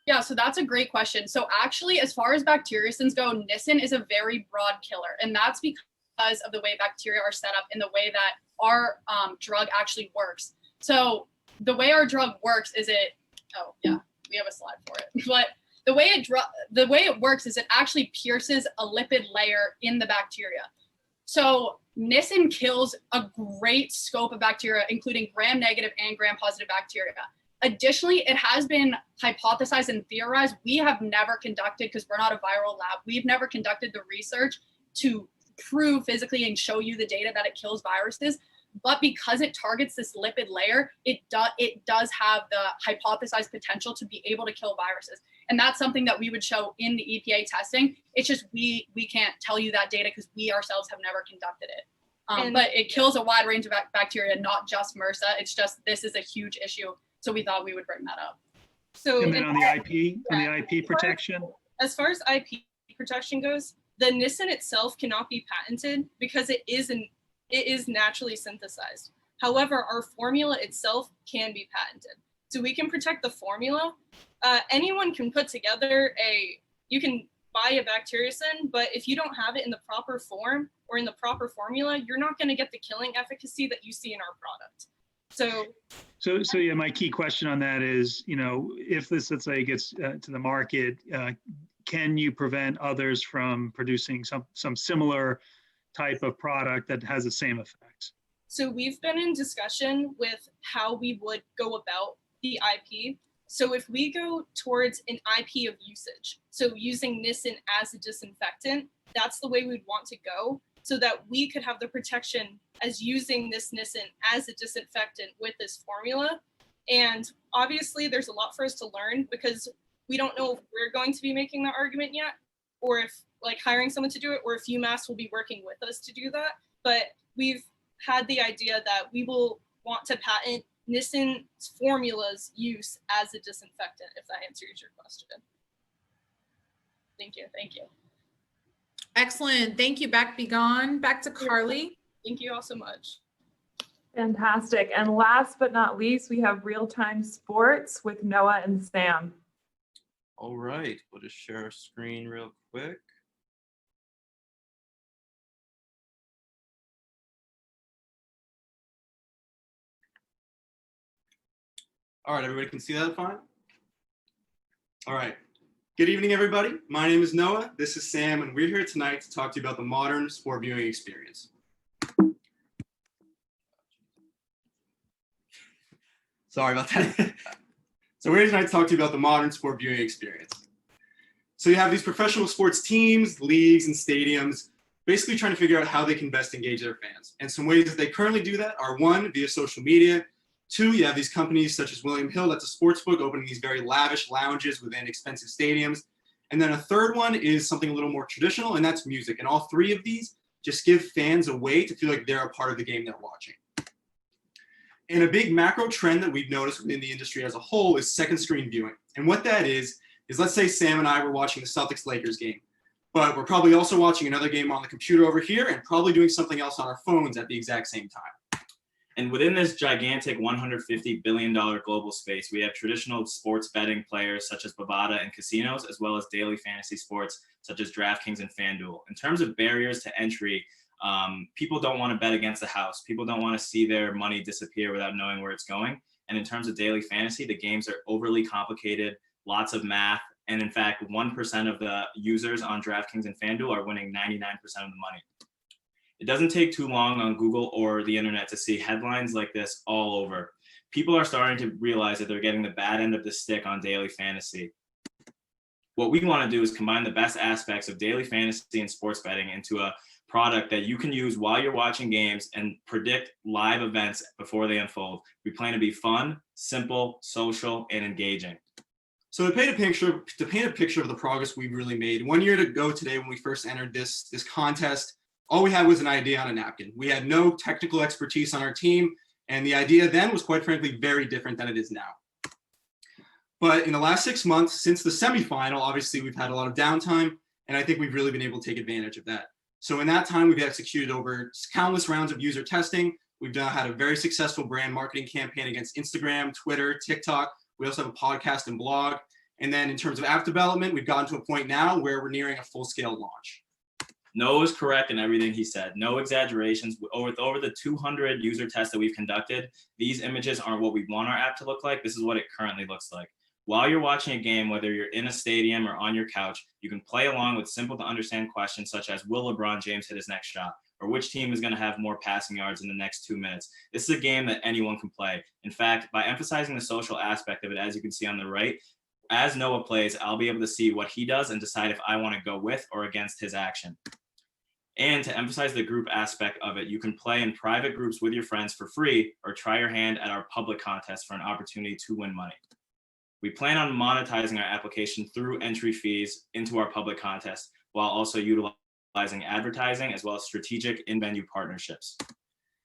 Yeah, so that's a great question. So actually, as far as bacteriocins go, nisin is a very broad killer, and that's because of the way bacteria are set up and the way that our drug actually works. So the way our drug works is we have a slide for it. But the way it works is it actually pierces a lipid layer in the bacteria. So nisin kills a great scope of bacteria, including gram-negative and gram-positive bacteria. Additionally, it has been hypothesized and theorized. We have never conducted, because we're not a viral lab, we've never conducted the research to prove physically and show you the data that it kills viruses. But because it targets this lipid layer, it does have the hypothesized potential to be able to kill viruses. And that's something that we would show in the EPA testing. It's just we can't tell you that data because we ourselves have never conducted it. But it kills a wide range of bacteria, not just MRSA. It's just this is a huge issue. So we thought we would bring that up. So and then on the IP protection? As far as IP protection goes, the nisin itself cannot be patented because it is naturally synthesized. However, our formula itself can be patented. So we can protect the formula. Anyone can put together you can buy a bacteriocin, but if you don't have it in the proper form or in the proper formula, you're not gonna get the killing efficacy that you see in our product. So yeah, my key question on that is, if this, let's say, gets to the market, can you prevent others from producing some similar type of product that has the same effects? So we've been in discussion with how we would go about the IP. So if we go towards an IP of usage, so using nisin as a disinfectant, that's the way we'd want to go, so that we could have the protection as using this nisin as a disinfectant with this formula. And obviously there's a lot for us to learn because we don't know if we're going to be making that argument yet, or if hiring someone to do it, or if UMass will be working with us to do that. But we've had the idea that we will want to patent nisin's formula's use as a disinfectant, if that answers your question. Thank you. Excellent. Thank you, Back Be Gone. Back to Carly. Thank you all so much. Fantastic. And last but not least, we have real-time sports with Noah and Sam. All right, we'll just share our screen real quick. All right, everybody can see that fine? All right. Good evening, everybody. My name is Noah. This is Sam, and we're here tonight to talk to you about the modern sport viewing experience. Sorry about that. So we're here tonight to talk to you about the modern sport viewing experience. So you have these professional sports teams, leagues, and stadiums basically trying to figure out how they can best engage their fans. And some ways that they currently do that are 1, via social media. 2, you have these companies such as William Hill, that's a sports book, opening these very lavish lounges within expensive stadiums. And then a third one is something a little more traditional, and that's music. And all 3 of these just give fans a way to feel like they're a part of the game they're watching. And a big macro trend that we've noticed within the industry as a whole is second screen viewing. And what that is let's say Sam and I were watching the Celtics-Lakers game, but we're probably also watching another game on the computer over here and probably doing something else on our phones at the exact same time. And within this gigantic $150 billion global space, we have traditional sports betting players such as Bovada and casinos, as well as daily fantasy sports such as DraftKings and FanDuel. In terms of barriers to entry, people don't want to bet against the house. People don't want to see their money disappear without knowing where it's going. And in terms of daily fantasy, the games are overly complicated, lots of math. And in fact, 1% of the users on DraftKings and FanDuel are winning 99% of the money. It doesn't take too long on Google or the internet to see headlines like this all over. People are starting to realize that they're getting the bad end of the stick on daily fantasy. What we want to do is combine the best aspects of daily fantasy and sports betting into a product that you can use while you're watching games and predict live events before they unfold. We plan to be fun, simple, social, and engaging. So to paint a picture of the progress we've really made, 1 year ago today when we first entered this contest, all we had was an idea on a napkin. We had no technical expertise on our team, and the idea then was quite frankly very different than it is now. But in the last 6 months, since the semifinal, obviously we've had a lot of downtime, and I think we've really been able to take advantage of that. So in that time, we've executed over countless rounds of user testing. We've had a very successful brand marketing campaign against Instagram, Twitter, TikTok. We also have a podcast and blog. And then in terms of app development, we've gotten to a point now where we're nearing a full-scale launch. Noah is correct in everything he said. No exaggerations. Over the 200 user tests that we've conducted, these images aren't what we want our app to look like. This is what it currently looks like. While you're watching a game, whether you're in a stadium or on your couch, you can play along with simple to understand questions such as, will LeBron James hit his next shot? Or which team is going to have more passing yards in the next 2 minutes? This is a game that anyone can play. In fact, by emphasizing the social aspect of it, as you can see on the right, as Noah plays, I'll be able to see what he does and decide if I want to go with or against his action. And to emphasize the group aspect of it, you can play in private groups with your friends for free or try your hand at our public contest for an opportunity to win money. We plan on monetizing our application through entry fees into our public contest while also utilizing advertising as well as strategic in-venue partnerships.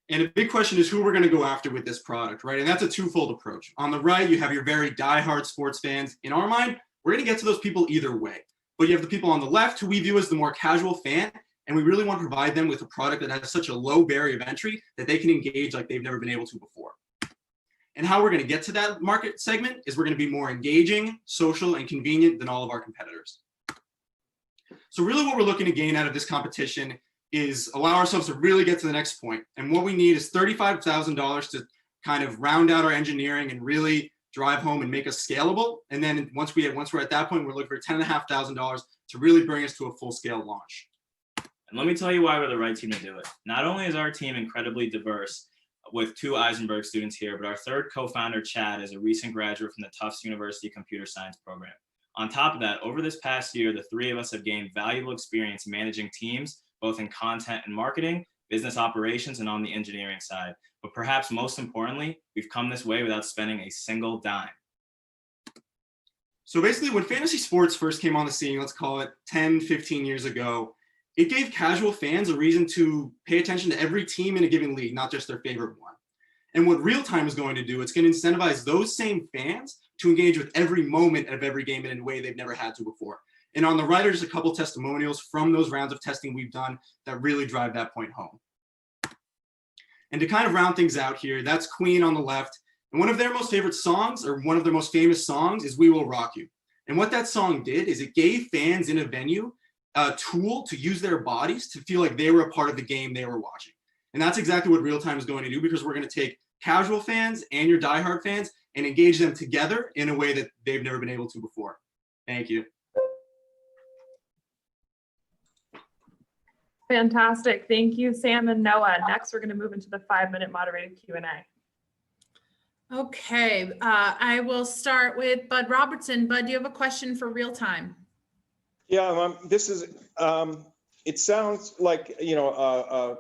And a big question is who we're going to go after with this product, right? And that's a twofold approach. On the right, you have your very diehard sports fans. In our mind, we're going to get to those people either way. But you have the people on the left who we view as the more casual fan, and we really want to provide them with a product that has such a low barrier of entry that they can engage like they've never been able to before. And how we're going to get to that market segment is we're going to be more engaging, social, and convenient than all of our competitors. So really what we're looking to gain out of this competition is allow ourselves to really get to the next point. And what we need is $35,000 to kind of round out our engineering and really drive home and make us scalable. And then once we're at that point, we're looking for $10,500 to really bring us to a full-scale launch. And let me tell you why we're the right team to do it. Not only is our team incredibly diverse, with 2 Eisenberg students here, but our third co-founder, Chad, is a recent graduate from the Tufts University Computer Science program. On top of that, over this past year, the 3 of us have gained valuable experience managing teams, both in content and marketing, business operations, and on the engineering side. But perhaps most importantly, we've come this way without spending a single dime. So basically, when fantasy sports first came on the scene, let's call it 10, 15 years ago, it gave casual fans a reason to pay attention to every team in a given league, not just their favorite one. And what real time is going to do, it's going to incentivize those same fans to engage with every moment of every game in a way they've never had to before. And on the right are just a couple testimonials from those rounds of testing we've done that really drive that point home. And to kind of round things out here, that's Queen on the left. And one of their most favorite songs, or one of their most famous songs, is We Will Rock You. And what that song did is it gave fans in a venue a tool to use their bodies to feel like they were a part of the game they were watching. And that's exactly what Real Time is going to do, because we're going to take casual fans and your diehard fans and engage them together in a way that they've never been able to before. Thank you. Fantastic. Thank you, Sam and Noah. Next, we're going to move into the 5-minute moderated Q&A. Okay, I will start with Bud Robertson. Bud, do you have a question for real time? Yeah, this is, it sounds like, you know,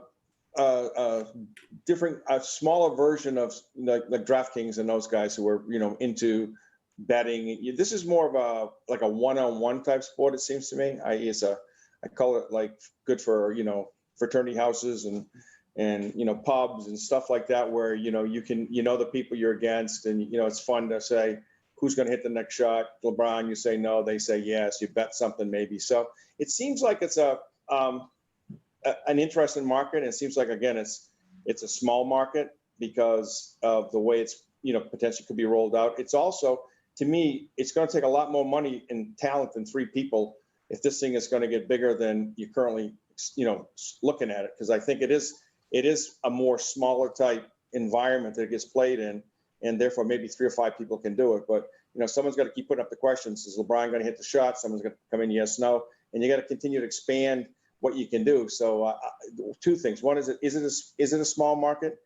different, a smaller version of like DraftKings and those guys who are, you know, into betting. This is more of a, like a one-on-one type sport, it seems to me. I call it like good for, you know, fraternity houses and, you know, pubs and stuff like that, where, you know, you can, you know, the people you're against, and, you know, it's fun to say, who's going to hit the next shot? LeBron, you say no, they say yes, you bet something maybe. So it seems like it's an interesting market. It seems like, again, it's a small market because of the way it's, you know, potentially could be rolled out. It's also, to me, it's going to take a lot more money and talent than 3 people if this thing is going to get bigger than you currently, you know, looking at it. Because I think it is a more smaller type environment that it gets played in, and therefore maybe 3 or 5 people can do it. But, you know, someone's got to keep putting up the questions. Is LeBron going to hit the shot? Someone's going to come in, yes, no. And you got to continue to expand what you can do. So 2 things. One, is it a small market?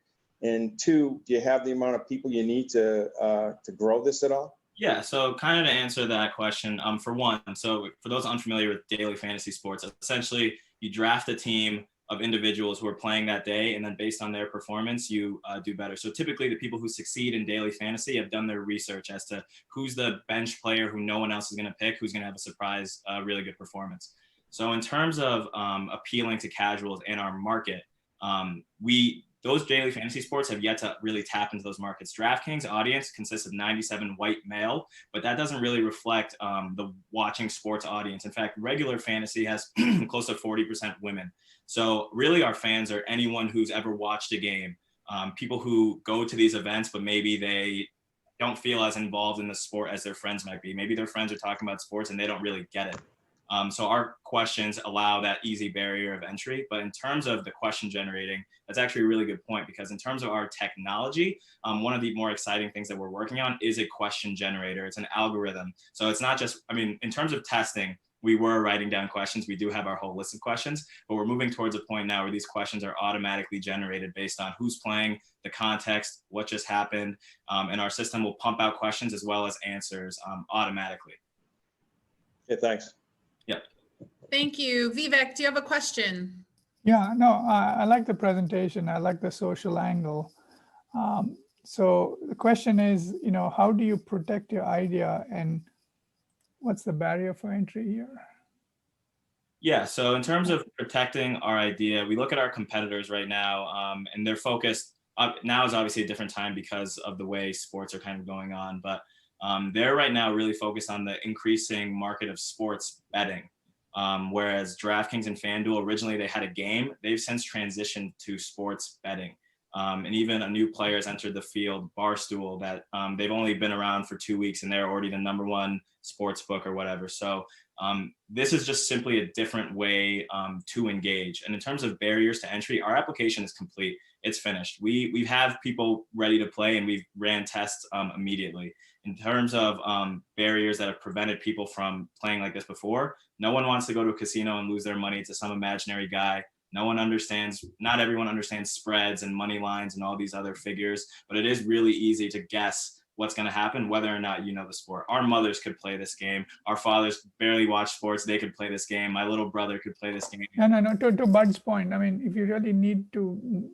And 2, do you have the amount of people you need to grow this at all? Yeah, so kind of to answer that question, for one, so for those unfamiliar with daily fantasy sports, essentially you draft a team of individuals who are playing that day, and then based on their performance, you do better. So typically the people who succeed in daily fantasy have done their research as to who's the bench player who no one else is going to pick, who's going to have a surprise, really good performance. So in terms of appealing to casuals in our market, those daily fantasy sports have yet to really tap into those markets. DraftKings audience consists of 97 white male, but that doesn't really reflect the watching sports audience. In fact, regular fantasy has close to 40% women. So really our fans are anyone who's ever watched a game, people who go to these events, but maybe they don't feel as involved in the sport as their friends might be. Maybe their friends are talking about sports and they don't really get it. So our questions allow that easy barrier of entry. But in terms of the question generating, that's actually a really good point, because in terms of our technology, one of the more exciting things that we're working on is a question generator. It's an algorithm. So it's not just, I mean, in terms of testing, we were writing down questions. We do have our whole list of questions, but we're moving towards a point now where these questions are automatically generated based on who's playing, the context, what just happened, and our system will pump out questions as well as answers automatically. Yeah, thanks. Yep. Thank you. Vivek, do you have a question? Yeah, no, I like the presentation. I like the social angle. So the question is, you know, how do you protect your idea, and what's the barrier for entry here? Yeah, so in terms of protecting our idea, we look at our competitors right now, and they're focused, now is obviously a different time because of the way sports are kind of going on, but they're right now really focused on the increasing market of sports betting. Whereas DraftKings and FanDuel, originally they had a game, they've since transitioned to sports betting. And even a new player has entered the field, Barstool, that they've only been around for 2 weeks and they're already the #1 sports book or whatever. So this is just simply a different way to engage. And in terms of barriers to entry, our application is complete. It's finished. We have people ready to play, and we've ran tests immediately. In terms of barriers that have prevented people from playing like this before, no one wants to go to a casino and lose their money to some imaginary guy. No one understands, not everyone understands spreads and money lines and all these other figures, but it is really easy to guess what's going to happen, whether or not you know the sport. Our mothers could play this game. Our fathers barely watch sports. They could play this game. My little brother could play this game. No. To Bud's point, I mean, if you really need to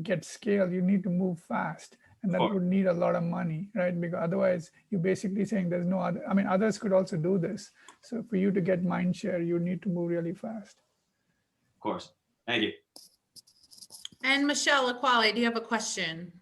get scale, you need to move fast. And that would need a lot of money, right? Because otherwise you're basically saying there's no other, I mean, others could also do this. So for you to get mind share, you need to move really fast. Of course. Thank you. And Michelle Aquale, do you have a question?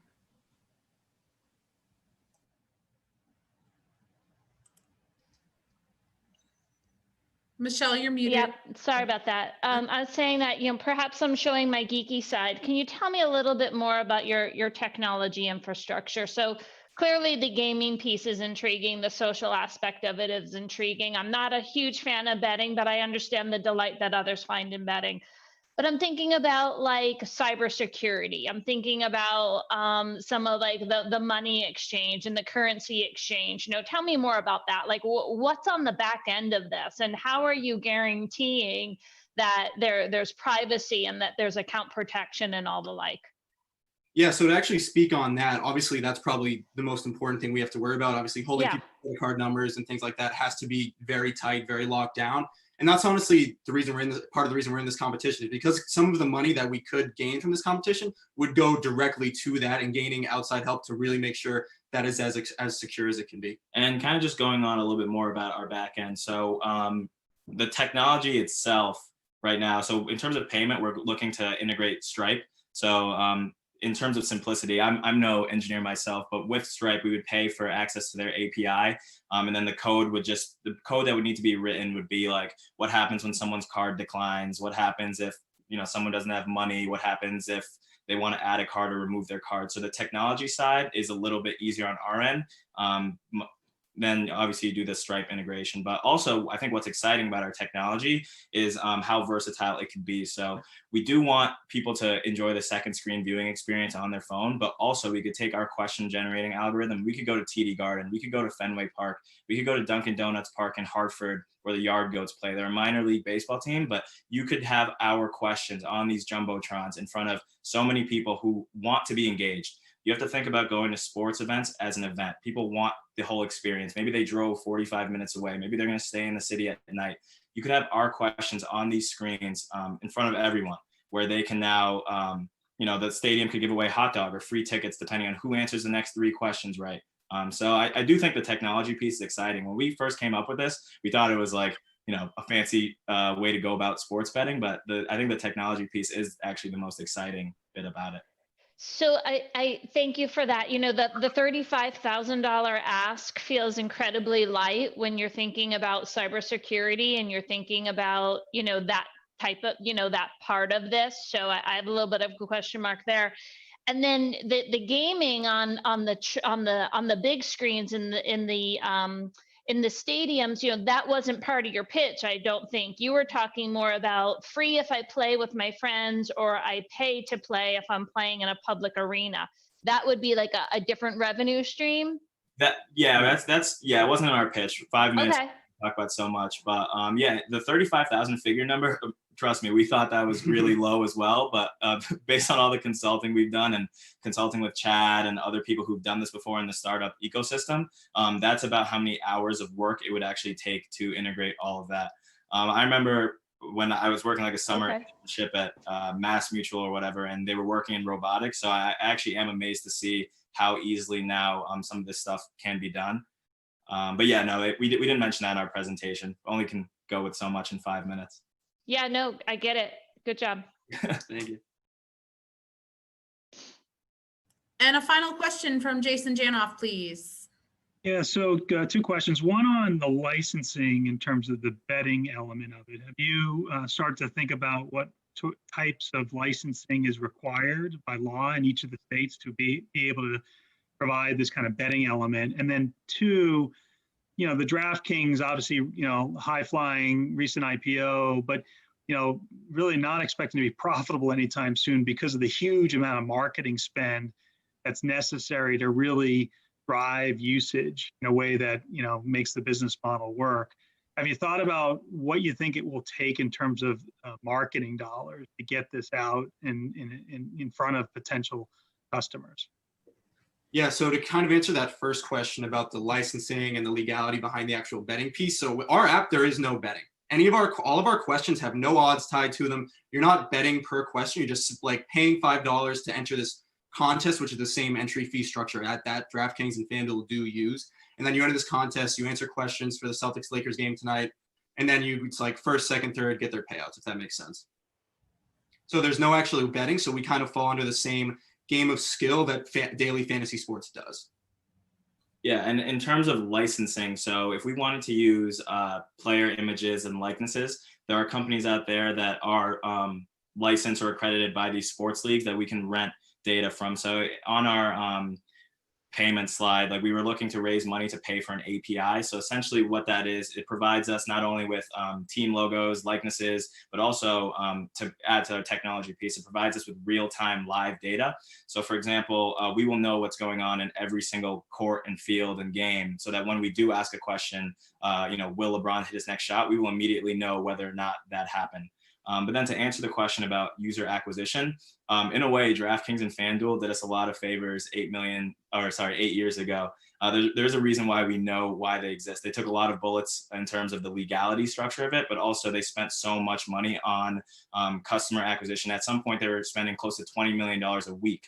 Michelle, you're muted. Yep, sorry about that. I was saying that, you know, perhaps I'm showing my geeky side. Can you tell me a little bit more about your technology infrastructure? So clearly the gaming piece is intriguing. The social aspect of it is intriguing. I'm not a huge fan of betting, but I understand the delight that others find in betting. But I'm thinking about like cybersecurity. I'm thinking about some of like the money exchange and the currency exchange. You know, tell me more about that. Like what's on the back end of this, and how are you guaranteeing that there's privacy and that there's account protection and all the like? Yeah, so to actually speak on that, obviously that's probably the most important thing we have to worry about. Obviously holding people's credit card numbers and things like that has to be very tight, very locked down. And that's honestly the reason part of the reason we're in this competition, is because some of the money that we could gain from this competition would go directly to that and gaining outside help to really make sure that is as secure as it can be. And kind of just going on a little bit more about our back end. So the technology itself right now, so in terms of payment, we're looking to integrate Stripe. So in terms of simplicity, I'm no engineer myself, but with Stripe, we would pay for access to their API. And then the code that would need to be written would be like, what happens when someone's card declines? What happens if, someone doesn't have money? What happens if they want to add a card or remove their card? So the technology side is a little bit easier on our end. Then obviously you do the Stripe integration, but also I think what's exciting about our technology is how versatile it can be. So we do want people to enjoy the second screen viewing experience on their phone, but also we could take our question generating algorithm. We could go to TD Garden, we could go to Fenway Park, we could go to Dunkin' Donuts Park in Hartford where the Yard Goats play. They're a minor league baseball team, but you could have our questions on these Jumbotrons in front of so many people who want to be engaged. You have to think about going to sports events as an event. People want the whole experience. Maybe they drove 45 minutes away. Maybe they're going to stay in the city at night. You could have our questions on these screens in front of everyone, where they can now, the stadium could give away hot dog or free tickets depending on who answers the next 3 questions right. So I do think the technology piece is exciting. When we first came up with this, we thought it was like, a fancy way to go about sports betting, but I think the technology piece is actually the most exciting bit about it. So I thank you for that. The $35,000 ask feels incredibly light when you're thinking about cybersecurity and you're thinking about, that type of, that part of this. So I have a little bit of a question mark there. And then the gaming on the big screens in the stadiums, that wasn't part of your pitch, I don't think. You were talking more about free if I play with my friends, or I pay to play if I'm playing in a public arena. That would be like a different revenue stream? It wasn't in our pitch. 5 minutes, okay. Talk about so much, but the 35,000 figure number, trust me, we thought that was really low as well, but based on all the consulting we've done and consulting with Chad and other people who've done this before in the startup ecosystem, that's about how many hours of work it would actually take to integrate all of that. I remember when I was working like a summer internship at Mass Mutual or whatever, and they were working in robotics, so I actually am amazed to see how easily now some of this stuff can be done. But yeah, no, we didn't mention that in our presentation. Only can go with so much in 5 minutes. Yeah, no, I get it. Good job. Thank you. And a final question from Jason Janoff, please. Yeah, so 2 questions. One on the licensing in terms of the betting element of it. Have you started to think about what types of licensing is required by law in each of the states to be able to provide this kind of betting element? And then 2, the DraftKings, obviously, high flying recent IPO, but, really not expecting to be profitable anytime soon because of the huge amount of marketing spend that's necessary to really drive usage in a way that, makes the business model work. Have you thought about what you think it will take in terms of marketing dollars to get this out in front of potential customers? Yeah, so to kind of answer that first question about the licensing and the legality behind the actual betting piece. So our app, there is no betting. All of our questions have no odds tied to them. You're not betting per question. You're just like paying $5 to enter this contest, which is the same entry fee structure that DraftKings and FanDuel do use. And then you enter this contest, you answer questions for the Celtics-Lakers game tonight, and then it's like first, second, third, get their payouts, if that makes sense. So there's no actual betting, so we kind of fall under the same game of skill that daily fantasy sports does. Yeah, and in terms of licensing, so if we wanted to use player images and likenesses, there are companies out there that are licensed or accredited by these sports leagues that we can rent data from. So on our payment slide, like we were looking to raise money to pay for an API. So essentially what that is, it provides us not only with team logos, likenesses, but also to add to our technology piece, it provides us with real-time live data. So for example, we will know what's going on in every single court and field and game, so that when we do ask a question, will LeBron hit his next shot, we will immediately know whether or not that happened. But then to answer the question about user acquisition, in a way, DraftKings and FanDuel did us a lot of favors 8 years ago. There's a reason why we know why they exist. They took a lot of bullets in terms of the legality structure of it, but also they spent so much money on customer acquisition. At some point, they were spending close to $20 million a week.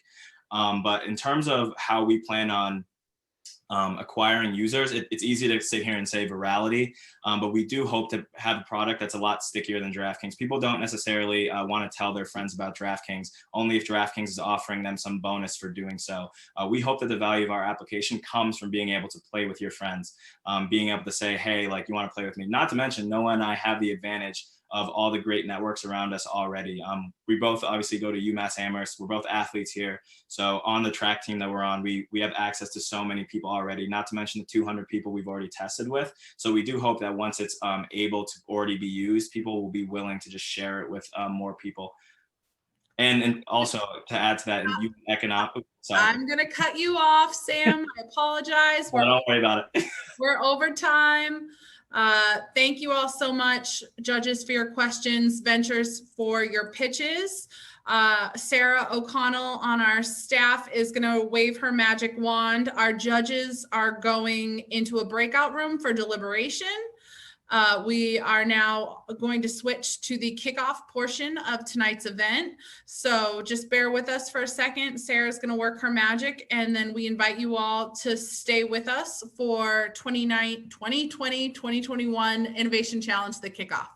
But in terms of how we plan on acquiring users, it's easy to sit here and say virality, but we do hope to have a product that's a lot stickier than DraftKings. People don't necessarily want to tell their friends about DraftKings, only if DraftKings is offering them some bonus for doing so. We hope that the value of our application comes from being able to play with your friends, being able to say, hey, like, you want to play with me? Not to mention, Noah and I have the advantage of all the great networks around us already. We both obviously go to UMass Amherst. We're both athletes here. So on the track team that we're on, we have access to so many people already, not to mention the 200 people we've already tested with. So we do hope that once it's able to already be used, people will be willing to just share it with more people. And also to add to that, in economic, I'm going to cut you off, Sam. I apologize. Don't worry about it. We're over time. Thank you all so much, judges, for your questions, Ventures for your pitches. Sarah O'Connell on our staff is going to wave her magic wand. Our judges are going into a breakout room for deliberation. We are now going to switch to the kickoff portion of tonight's event. So just bear with us for a second. Sarah's going to work her magic, and then we invite you all to stay with us for 2020-2021 Innovation Challenge, the kickoff.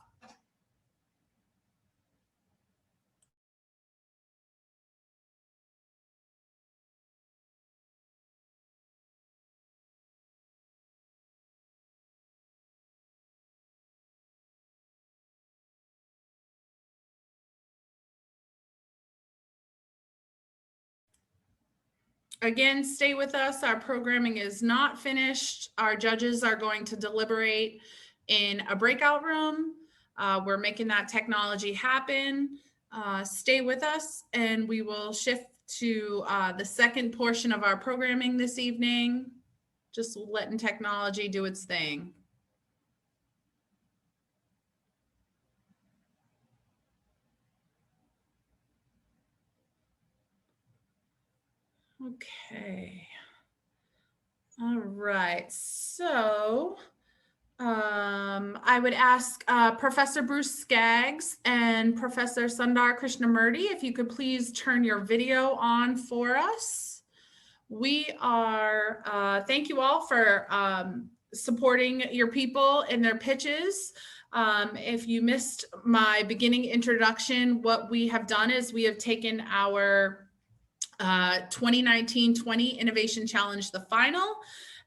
Again, stay with us. Our programming is not finished. Our judges are going to deliberate in a breakout room. We're making that technology happen. Stay with us, and we will shift to the second portion of our programming this evening. Just letting technology do its thing. Okay. All right. So I would ask Professor Bruce Skaggs and Professor Sundar Krishnamurti if you could please turn your video on for us. We are, thank you all for supporting your people in their pitches. If you missed my beginning introduction, what we have done is we have taken our 2019-20 Innovation Challenge, the final,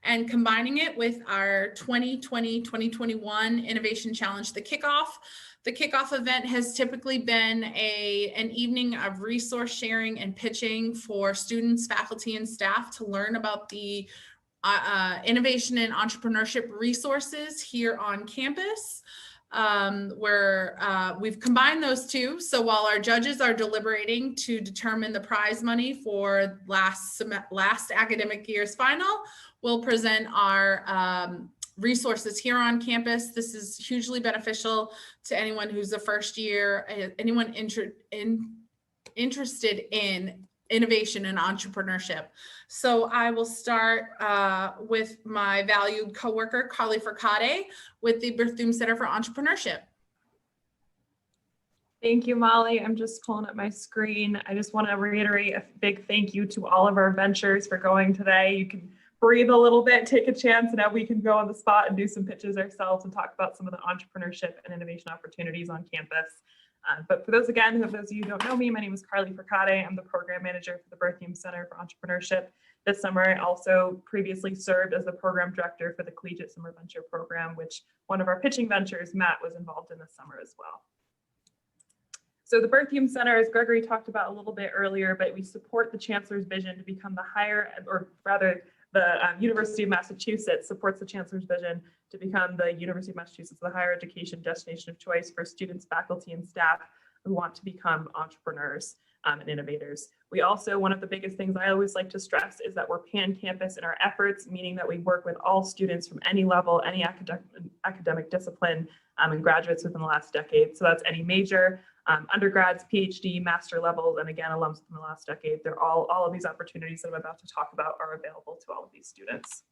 and combining it with our 2020-2021 Innovation Challenge, the kickoff. The kickoff event has typically been an evening of resource sharing and pitching for students, faculty, and staff to learn about the innovation and entrepreneurship resources here on campus. Where we've combined those two. So while our judges are deliberating to determine the prize money for last academic year's final, we'll present our resources here on campus. This is hugely beneficial to anyone who's a first year, anyone interested in innovation and entrepreneurship. So I will start with my valued coworker, Carly Furcade, with the Bethune Center for Entrepreneurship. Thank you, Molly. I'm just pulling up my screen. I just want to reiterate a big thank you to all of our ventures for going today. You can breathe a little bit, take a chance, and now we can go on the spot and do some pitches ourselves and talk about some of the entrepreneurship and innovation opportunities on campus. But for those of you who don't know me, my name is Carly Furcade. I'm the program manager for the Bethune Center for Entrepreneurship. This summer, I also previously served as the program director for the Collegiate Summer Venture Program, which one of our pitching ventures, Matt, was involved in this summer as well. So the Bethune Center, as Gregory talked about a little bit earlier, but we support the Chancellor's vision to become the University of Massachusetts supports the Chancellor's vision to become the University of Massachusetts, the higher education destination of choice for students, faculty, and staff who want to become entrepreneurs. and innovators. We also, one of the biggest things I always like to stress is that we're pan-campus in our efforts, meaning that we work with all students from any level, any academic discipline, and graduates within the last decade. So that's any major, undergrads, PhD, master levels, and again, alums from the last decade. They're all of these opportunities that I'm about to talk about are available to all of these students.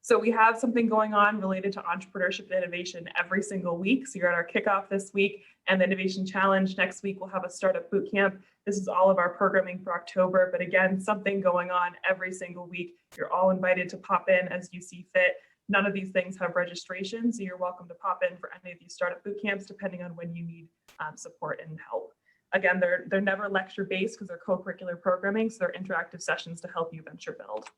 So we have something going on related to entrepreneurship and innovation every single week. So you're at our kickoff this week and the Innovation Challenge. Next week, we'll have a startup boot camp. This is all of our programming for October, but again, something going on every single week. You're all invited to pop in as you see fit. None of these things have registration, so you're welcome to pop in for any of these startup boot camps, depending on when you need support and help. Again, they're never lecture-based because they're co-curricular programming, so they're interactive sessions to help you venture build.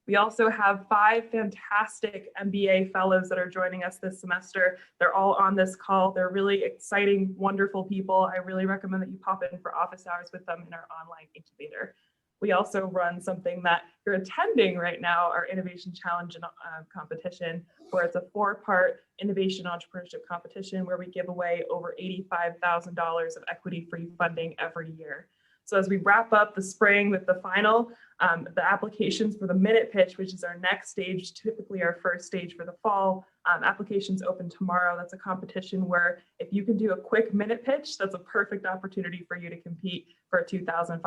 We also have 5 fantastic MBA fellows that are joining us this semester. They're all on this call. They're really exciting, wonderful people. I really recommend that you pop in for office hours with them in our online incubator. We also run something that you're attending right now, our Innovation Challenge and competition, where it's a 4-part innovation entrepreneurship competition where we give away over $85,000 of equity-free funding every year. So as we wrap up the spring with the final, the applications for the minute pitch, which is our next stage, typically our first stage for the fall, applications open tomorrow. That's a competition where if you can do a quick minute pitch, that's a perfect opportunity for you to compete for $2,500.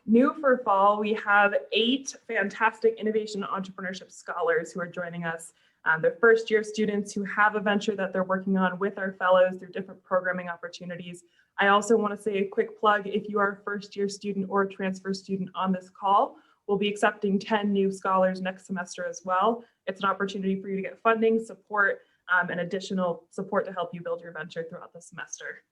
New for fall, we have 8 fantastic innovation and entrepreneurship scholars who are joining us. They're first-year students who have a venture that they're working on with our fellows through different programming opportunities. I also want to say a quick plug, if you are a first-year student or a transfer student on this call, we'll be accepting 10 new scholars next semester as well. It's an opportunity for you to get funding, support, and additional support to help you build your venture throughout the semester.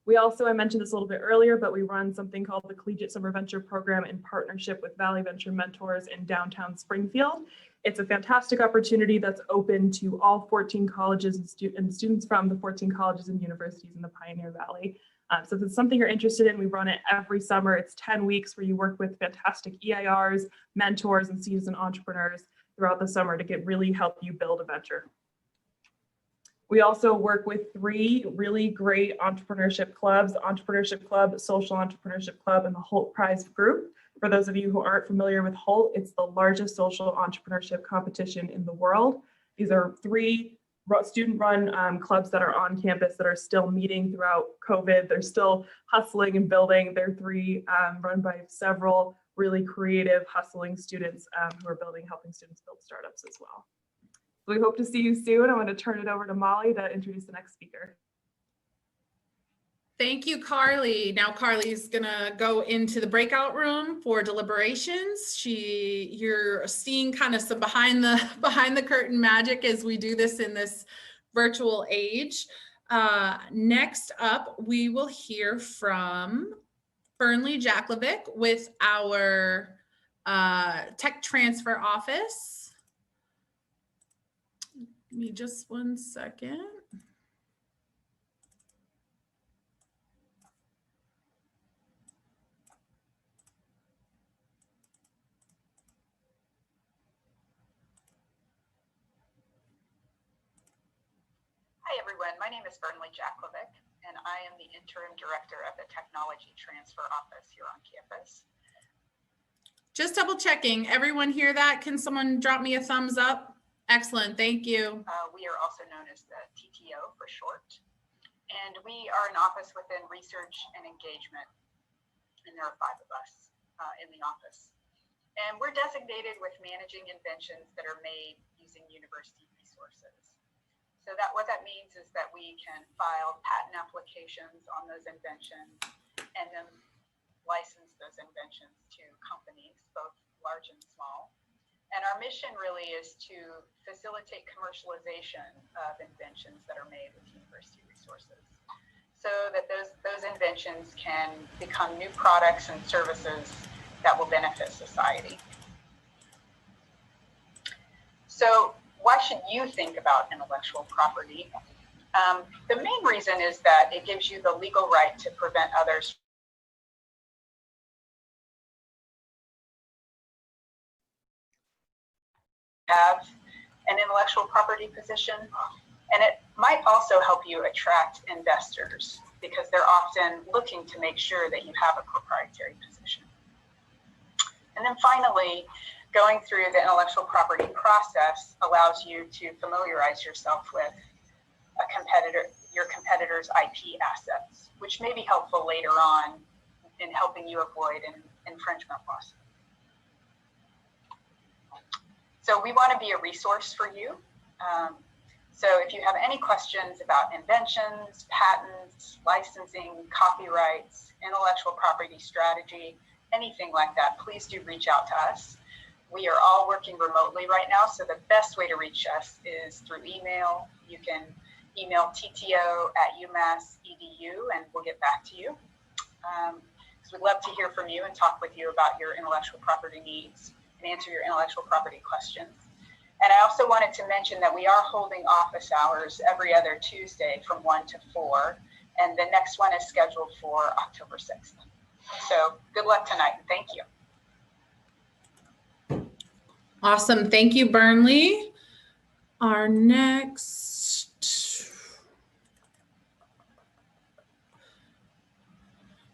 We also, I mentioned this a little bit earlier, but we run something called the Collegiate Summer Venture Program in partnership with Valley Venture Mentors in downtown Springfield. It's a fantastic opportunity that's open to all 14 colleges and students from the 14 colleges and universities in the Pioneer Valley. So if it's something you're interested in, we run it every summer. It's 10 weeks where you work with fantastic EIRs, mentors, and seasoned entrepreneurs throughout the summer to really help you build a venture. We also work with 3 really great entrepreneurship clubs, Entrepreneurship Club, Social Entrepreneurship Club, and the Holt Prize Group. For those of you who aren't familiar with Holt, it's the largest social entrepreneurship competition in the world. These are 3 student-run clubs that are on campus that are still meeting throughout COVID. They're still hustling and building. They're 3 run by several really creative, hustling students who are helping students build startups as well. We hope to see you soon. I'm going to turn it over to Molly to introduce the next speaker. Thank you, Carly. Now Carly's gonna go into the breakout room for deliberations. You're seeing kind of some behind the curtain magic as we do this in this virtual age. Next up, we will hear from Fernley Jaklovic with our tech transfer office. Give me just one second. Hi everyone, my name is Fernley Jaklovic and I am the Interim Director of the Technology Transfer Office here on campus. Just double checking, everyone hear that? Can someone drop me a thumbs up? Excellent, thank you. We are also known as the TTO for short. And we are an office within research and engagement. And there are 5 of us in the office. And we're designated with managing inventions that are made using university resources. So what that means is that we can file patent applications on those inventions and then license those inventions to companies, both large and small. And our mission really is to facilitate commercialization of inventions that are made with university resources so that those inventions can become new products and services that will benefit society. So why should you think about intellectual property? The main reason is that it gives you the legal right to prevent others have an intellectual property position, and it might also help you attract investors. because they're often looking to make sure that you have a proprietary position. And then finally, going through the intellectual property process allows you to familiarize yourself with your competitor's IP assets, which may be helpful later on in helping you avoid an infringement lawsuit. So we want to be a resource for you. So if you have any questions about inventions, patents, licensing, copyrights, intellectual property strategy, anything like that, please do reach out to us. We are all working remotely right now, so the best way to reach us is through email. You can email tto@umass.edu and we'll get back to you. Because we'd love to hear from you and talk with you about your intellectual property needs and answer your intellectual property questions. And I also wanted to mention that we are holding office hours every other Tuesday from 1 to 4, and the next one is scheduled for October 6th. So good luck tonight. Thank you. Awesome. Thank you, Burnley. Our next.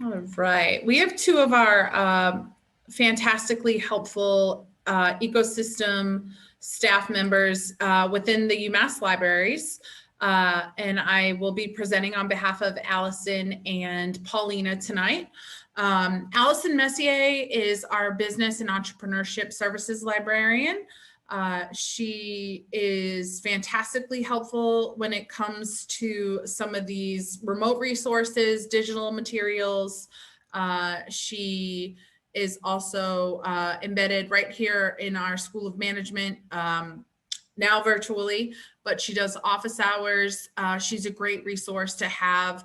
All right. We have two of our fantastically helpful ecosystem staff members within the UMass libraries. And I will be presenting on behalf of Allison and Paulina tonight. Allison Messier is our business and entrepreneurship services librarian. She is fantastically helpful when it comes to some of these remote resources, digital materials. She is also embedded right here in our School of Management, now virtually, but she does office hours. She's a great resource to have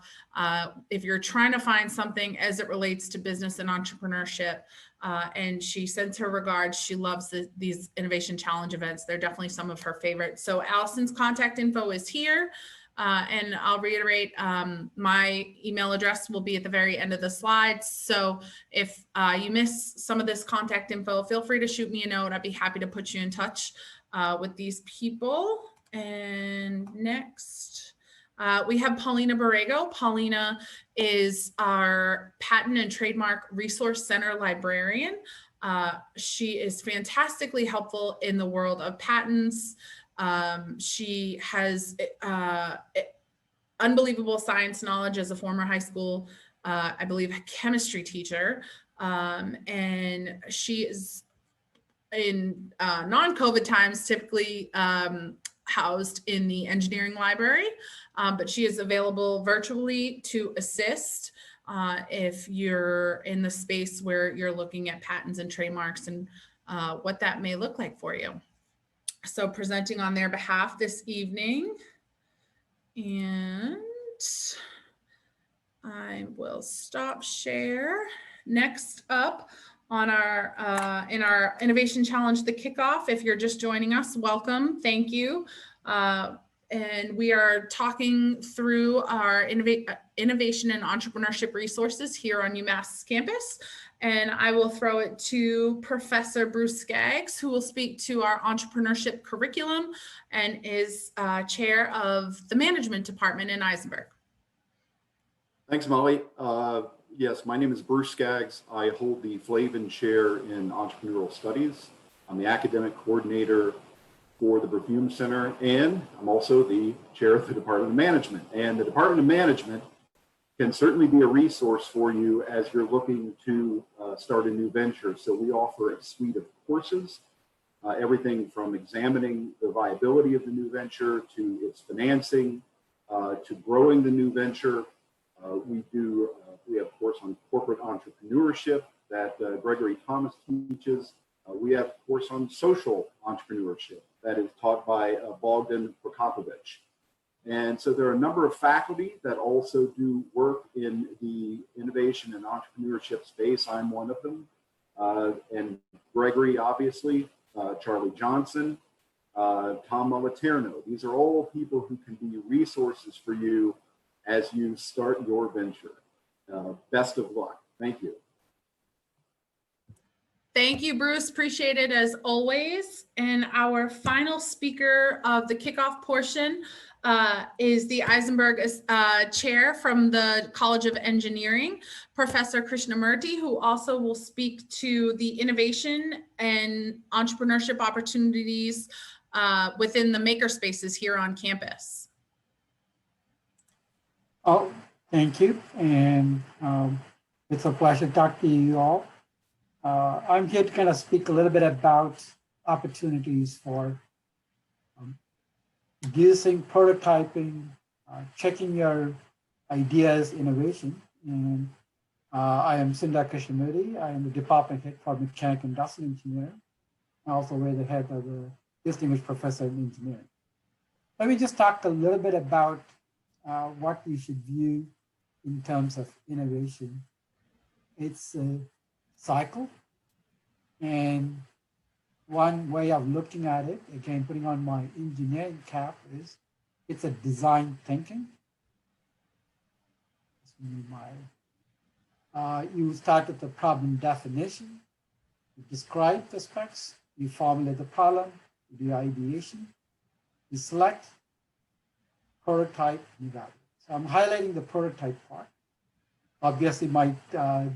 if you're trying to find something as it relates to business and entrepreneurship. And she sends her regards. She loves these Innovation Challenge events. They're definitely some of her favorites. So Allison's contact info is here. And I'll reiterate, my email address will be at the very end of the slides. So if you miss some of this contact info, feel free to shoot me a note. I'd be happy to put you in touch with these people. And next, we have Paulina Borrego. Paulina is our Patent and Trademark Resource Center librarian. She is fantastically helpful in the world of patents. She has unbelievable science knowledge as a former high school, I believe, chemistry teacher. And she is in non-COVID times typically housed in the engineering library, but she is available virtually to assist if you're in the space where you're looking at patents and trademarks and what that may look like for you. So presenting on their behalf this evening, and I will stop share. Next up on our in our Innovation Challenge, the Kickoff. If you're just joining us, welcome, thank you. And we are talking through our innovation and entrepreneurship resources here on UMass campus. And I will throw it to Professor Bruce Skaggs, who will speak to our entrepreneurship curriculum and is chair of the management department in Eisenberg. Thanks, Molly. Yes, my name is Bruce Skaggs. I hold the Flavin Chair in Entrepreneurial Studies. I'm the academic coordinator for the Berthiaume Center, and I'm also the chair of the Department of Management. And the Department of Management can certainly be a resource for you as you're looking to start a new venture. So we offer a suite of courses, everything from examining the viability of the new venture to its financing, to growing the new venture. We have a course on corporate entrepreneurship that Gregory Thomas teaches. We have a course on social entrepreneurship that is taught by Bogdan Prokopovich. And so there are a number of faculty that also do work in the innovation and entrepreneurship space. I'm one of them. And Gregory, obviously, Charlie Johnson, Tom Moliterno. These are all people who can be resources for you as you start your venture. Best of luck. Thank you. Thank you, Bruce. Appreciate it as always. And our final speaker of the kickoff portion is the Eisenberg Chair from the College of Engineering, Professor Krishnamurti, who also will speak to the innovation and entrepreneurship opportunities within the makerspaces here on campus. Oh, thank you. And it's a pleasure to talk to you all. I'm here to kind of speak a little bit about opportunities for using prototyping, checking your ideas, innovation. And I am Sundar Krishnamurti. I am the department head for mechanical industrial engineering. I also wear the head of the distinguished professor in engineering. Let me just talk a little bit about what you should view in terms of innovation. It's a cycle, and one way of looking at it, again, putting on my engineering cap, is it's a design thinking. You start with the problem definition, you describe the specs, you formulate the problem, you do ideation, you select, prototype, and evaluate. So I'm highlighting the prototype part. Obviously might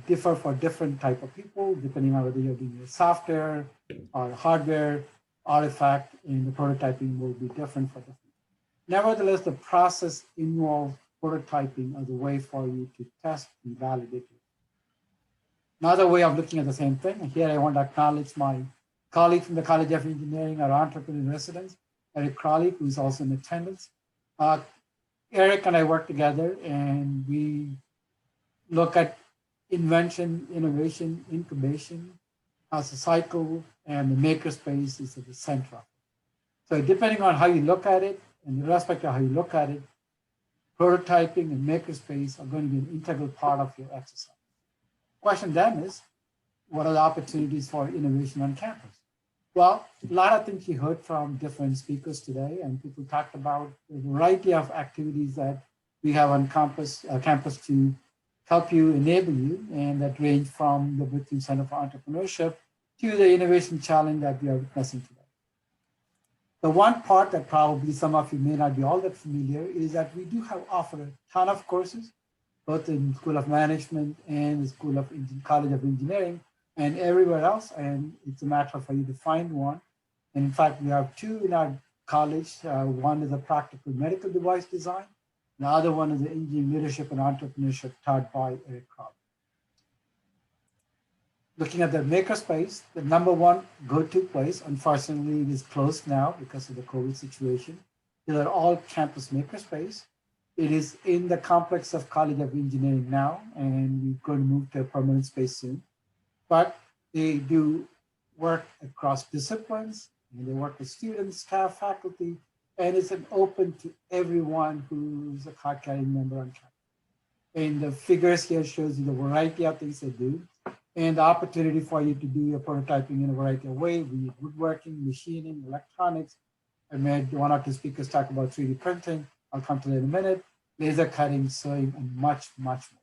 differ for different type of people, depending on whether you're doing a software or hardware artifact, and the prototyping will be different for different. Nevertheless, the process involves prototyping as a way for you to test and validate it. Another way of looking at the same thing, and here I want to acknowledge my colleague from the College of Engineering, our entrepreneur in residence, Eric Crowley, who's also in attendance. Eric and I work together, and we look at invention, innovation, incubation as a cycle, and the makerspace is at the center of it. So depending on how you look at it, and irrespective of how you look at it, prototyping and makerspace are going to be an integral part of your exercise. Question then is, what are the opportunities for innovation on campus? Well, a lot of things you heard from different speakers today, and people talked about the variety of activities that we have on campus to help you, enable you, and that range from the Bethune Center for Entrepreneurship to the innovation challenge that we are witnessing today. The one part that probably some of you may not be all that familiar is that we do offer a ton of courses, both in School of Management and the School of College of Engineering and everywhere else, and it's a matter for you to find one. And in fact, we have two in our college. One is a practical medical device design. The other one is the engineering leadership and entrepreneurship taught by Eric Crowley. Looking at the makerspace, the number one go-to place, unfortunately, it is closed now because of the COVID situation. These are all campus makerspace. It is in the complex of College of Engineering now, and we're going to move to a permanent space soon. But they do work across disciplines, and they work with students, staff, faculty, and it's an open to everyone who's a card-carrying member on campus. And the figures here shows you the variety of things they do, and the opportunity for you to do your prototyping in a variety of ways, be it woodworking, machining, electronics. I made one or two speakers talk about 3D printing. I'll come to that in a minute. Laser cutting, sewing, and much, much more.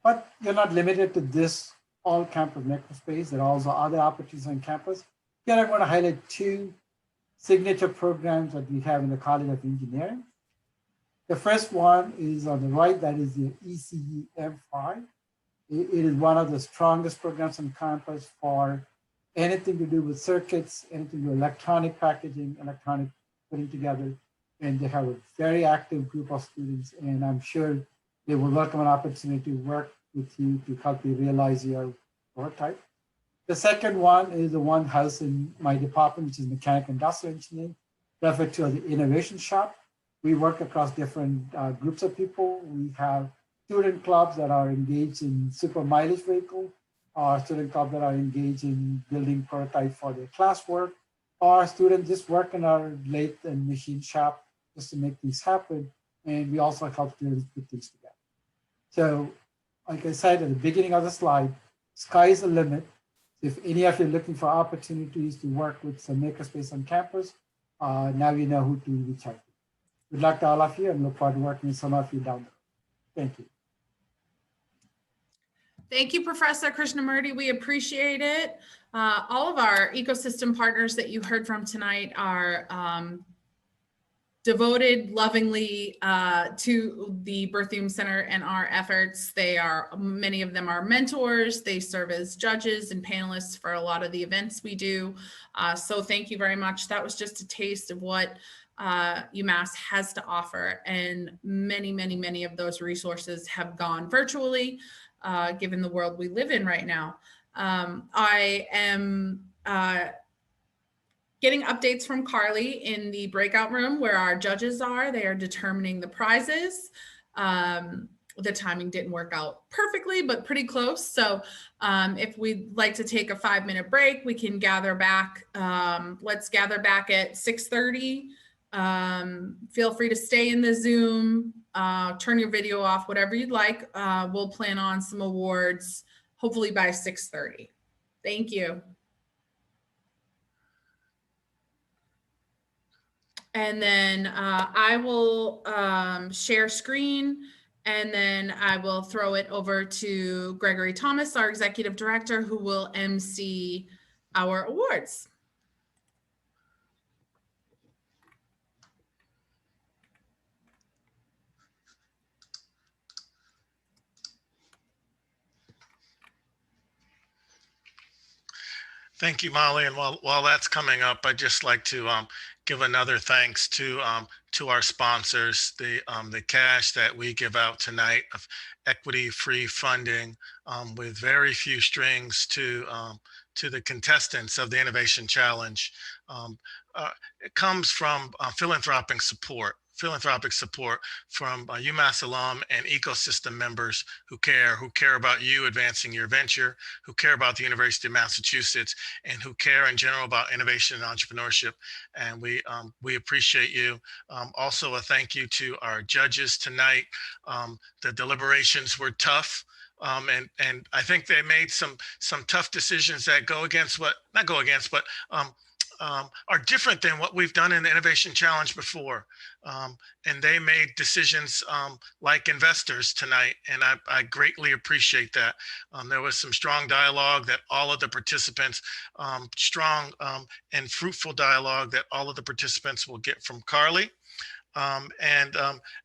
But you're not limited to this all campus makerspace. There are also other opportunities on campus. Here I'm going to highlight two signature programs that we have in the College of Engineering. The first one is on the right, that is the ECE M5. It is one of the strongest programs on campus for anything to do with circuits, anything to do with electronic packaging, electronic putting together. And they have a very active group of students, and I'm sure they will welcome an opportunity to work with you to help you realize your prototype. The second one is the one housed in my department, which is mechanical industrial engineering, referred to as the innovation shop. We work across different groups of people. We have student clubs that are engaged in super mileage vehicle, or student clubs that are engaged in building prototypes for their classwork, or students just work in our lathe and machine shop just to make things happen. And we also help students put things together. So, like I said at the beginning of the slide, sky is the limit. If any of you are looking for opportunities to work with some makerspace on campus, now you know who to reach out to. Good luck to all of you, and look forward to working with some of you down there. Thank you. Thank you, Professor Krishnamurti. We appreciate it. All of our ecosystem partners that you heard from tonight are devoted lovingly to the Berthium Center and our efforts. Many of them are mentors. They serve as judges and panelists for a lot of the events we do. So thank you very much. That was just a taste of what UMass has to offer. And many, many, many of those resources have gone virtually, given the world we live in right now. I am getting updates from Carly in the breakout room where our judges are. They are determining the prizes. The timing didn't work out perfectly, but pretty close. So if we'd like to take a 5-minute break, we can gather back. Let's gather back at 6:30. Feel free to stay in the Zoom, turn your video off, whatever you'd like. We'll plan on some awards, hopefully by 6:30. Thank you. And then I will share screen, and then I will throw it over to Gregory Thomas, our executive director, who will MC our awards. Thank you, Molly. And while that's coming up, I'd just like to give another thanks to our sponsors. The cash that we give out tonight of equity-free funding with very few strings to the contestants of the Innovation Challenge. It comes from philanthropic support from UMass alum and ecosystem members who care about you advancing your venture, who care about the University of Massachusetts, and who care in general about innovation and entrepreneurship. And we appreciate you. Also a thank you to our judges tonight. The deliberations were tough. And I think they made some tough decisions that are different than what we've done in the Innovation Challenge before. And they made decisions like investors tonight, and I greatly appreciate that. There was some strong dialogue that all of the participants, strong and fruitful dialogue that all of the participants will get from Carly. And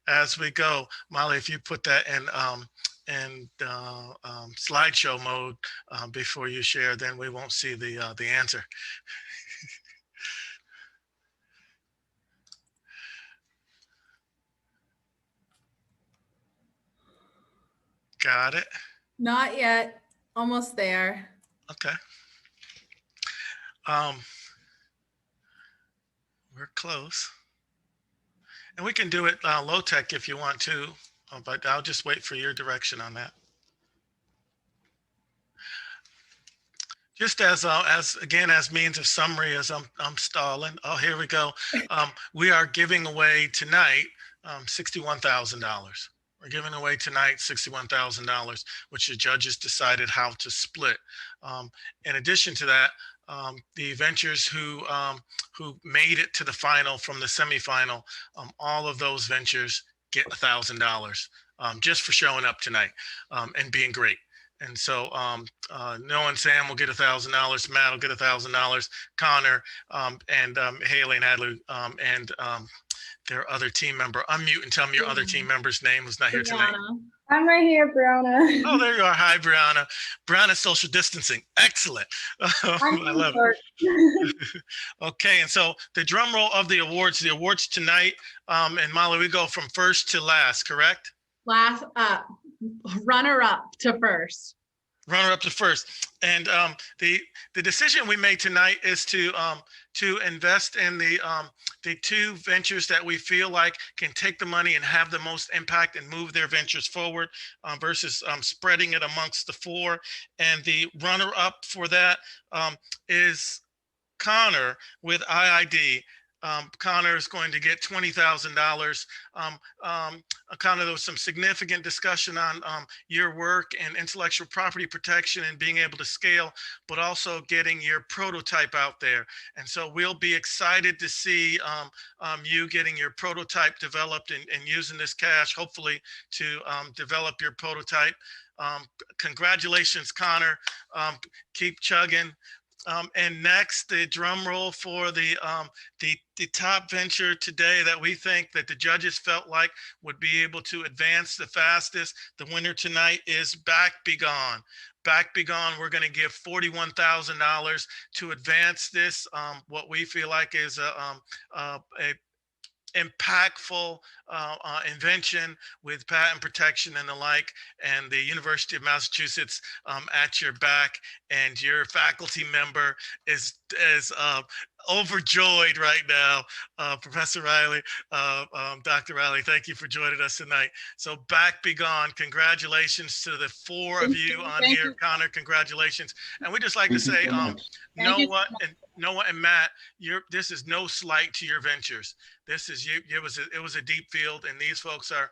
as we go, Molly, if you put that in slideshow mode before you share, then we won't see the answer. Got it? Not yet. Almost there. Okay. We're close. And we can do it low tech if you want to, but I'll just wait for your direction on that. Just as means of summary, as I'm stalling. Oh, here we go. We are giving away tonight $61,000. We're giving away tonight $61,000, which the judges decided how to split. In addition to that, the ventures who made it to the final from the semifinal, all of those ventures get $1,000 just for showing up tonight and being great. And so Noah and Sam will get $1,000, Matt will get $1,000, Connor and Haley and Adley and their other team member. Unmute and tell me your other team member's name who's not here tonight. I'm right here, Brianna. Oh, there you are. Hi, Brianna. Brianna's social distancing. Excellent. I love it. Okay, and so the drum roll of the awards tonight, and Molly, we go from first to last, correct? Last runner up to first. Runner up to first. And the decision we made tonight is to invest in the two ventures that we feel like can take the money and have the most impact and move their ventures forward versus spreading it amongst the four. And the runner up for that is Connor with IID. Connor is going to get $20,000. Connor, there was some significant discussion on your work and intellectual property protection and being able to scale, but also getting your prototype out there. And so we'll be excited to see you getting your prototype developed and using this cash, hopefully, to develop your prototype. Congratulations, Connor. Keep chugging. And next, the drum roll for the top venture today that we think that the judges felt like would be able to advance the fastest. The winner tonight is Back Be Gone. Back Be Gone, we're going to give $41,000 to advance this, what we feel like is a impactful invention with patent protection and the like, and the University of Massachusetts at your back, and your faculty member is overjoyed right now. Professor Riley, Dr. Riley, thank you for joining us tonight. So Back Be Gone, congratulations to the four of you on here. Connor, congratulations. And we just like to say, Noah and Matt, this is no slight to your ventures. This is it was a deep field, and these folks are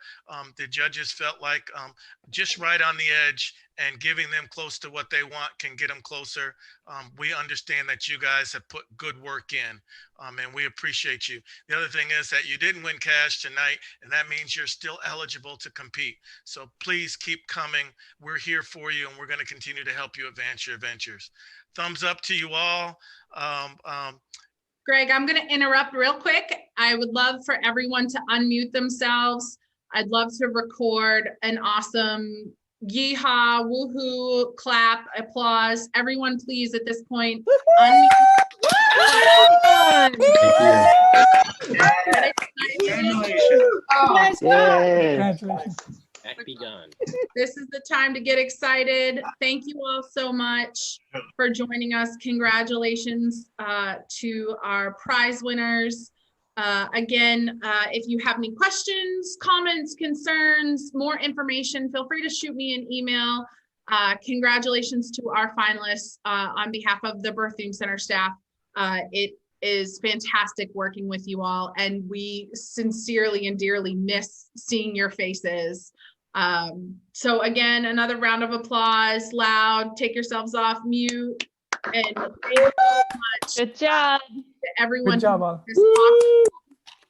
the judges felt like just right on the edge, and giving them close to what they want can get them closer. We understand that you guys have put good work in, and we appreciate you. The other thing is that you didn't win cash tonight, and that means you're still eligible to compete. So please keep coming. We're here for you, and we're going to continue to help you advance your ventures. Thumbs up to you all. Greg, I'm going to interrupt real quick. I would love for everyone to unmute themselves. I'd love to record an awesome yeehaw, woohoo, clap, applause. Everyone, please, at this point, unmute. Congratulations. Back Be Gone. This is the time to get excited. Thank you all so much for joining us. Congratulations to our prize winners. Again, if you have any questions, comments, concerns, more information, feel free to shoot me an email. Congratulations to our finalists on behalf of the Berthoum Center staff. It is fantastic working with you all, and we sincerely and dearly miss seeing your faces. So again, another round of applause, loud, take yourselves off mute, and thank you so much. Good job. To everyone. Good job, all.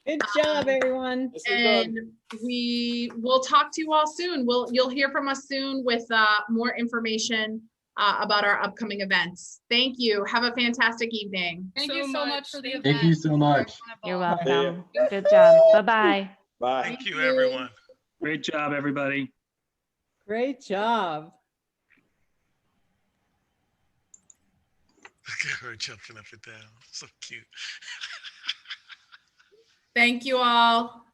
Good job, everyone. And we will talk to you all soon. You'll hear from us soon with more information about our upcoming events. Thank you. Have a fantastic evening. Thank you so much for the event. Thank you so much. You're welcome. Good job. Bye-bye. Bye. Thank you, everyone. Great job, everybody. Great job. Look at her jumping up and down. So cute. Thank you all.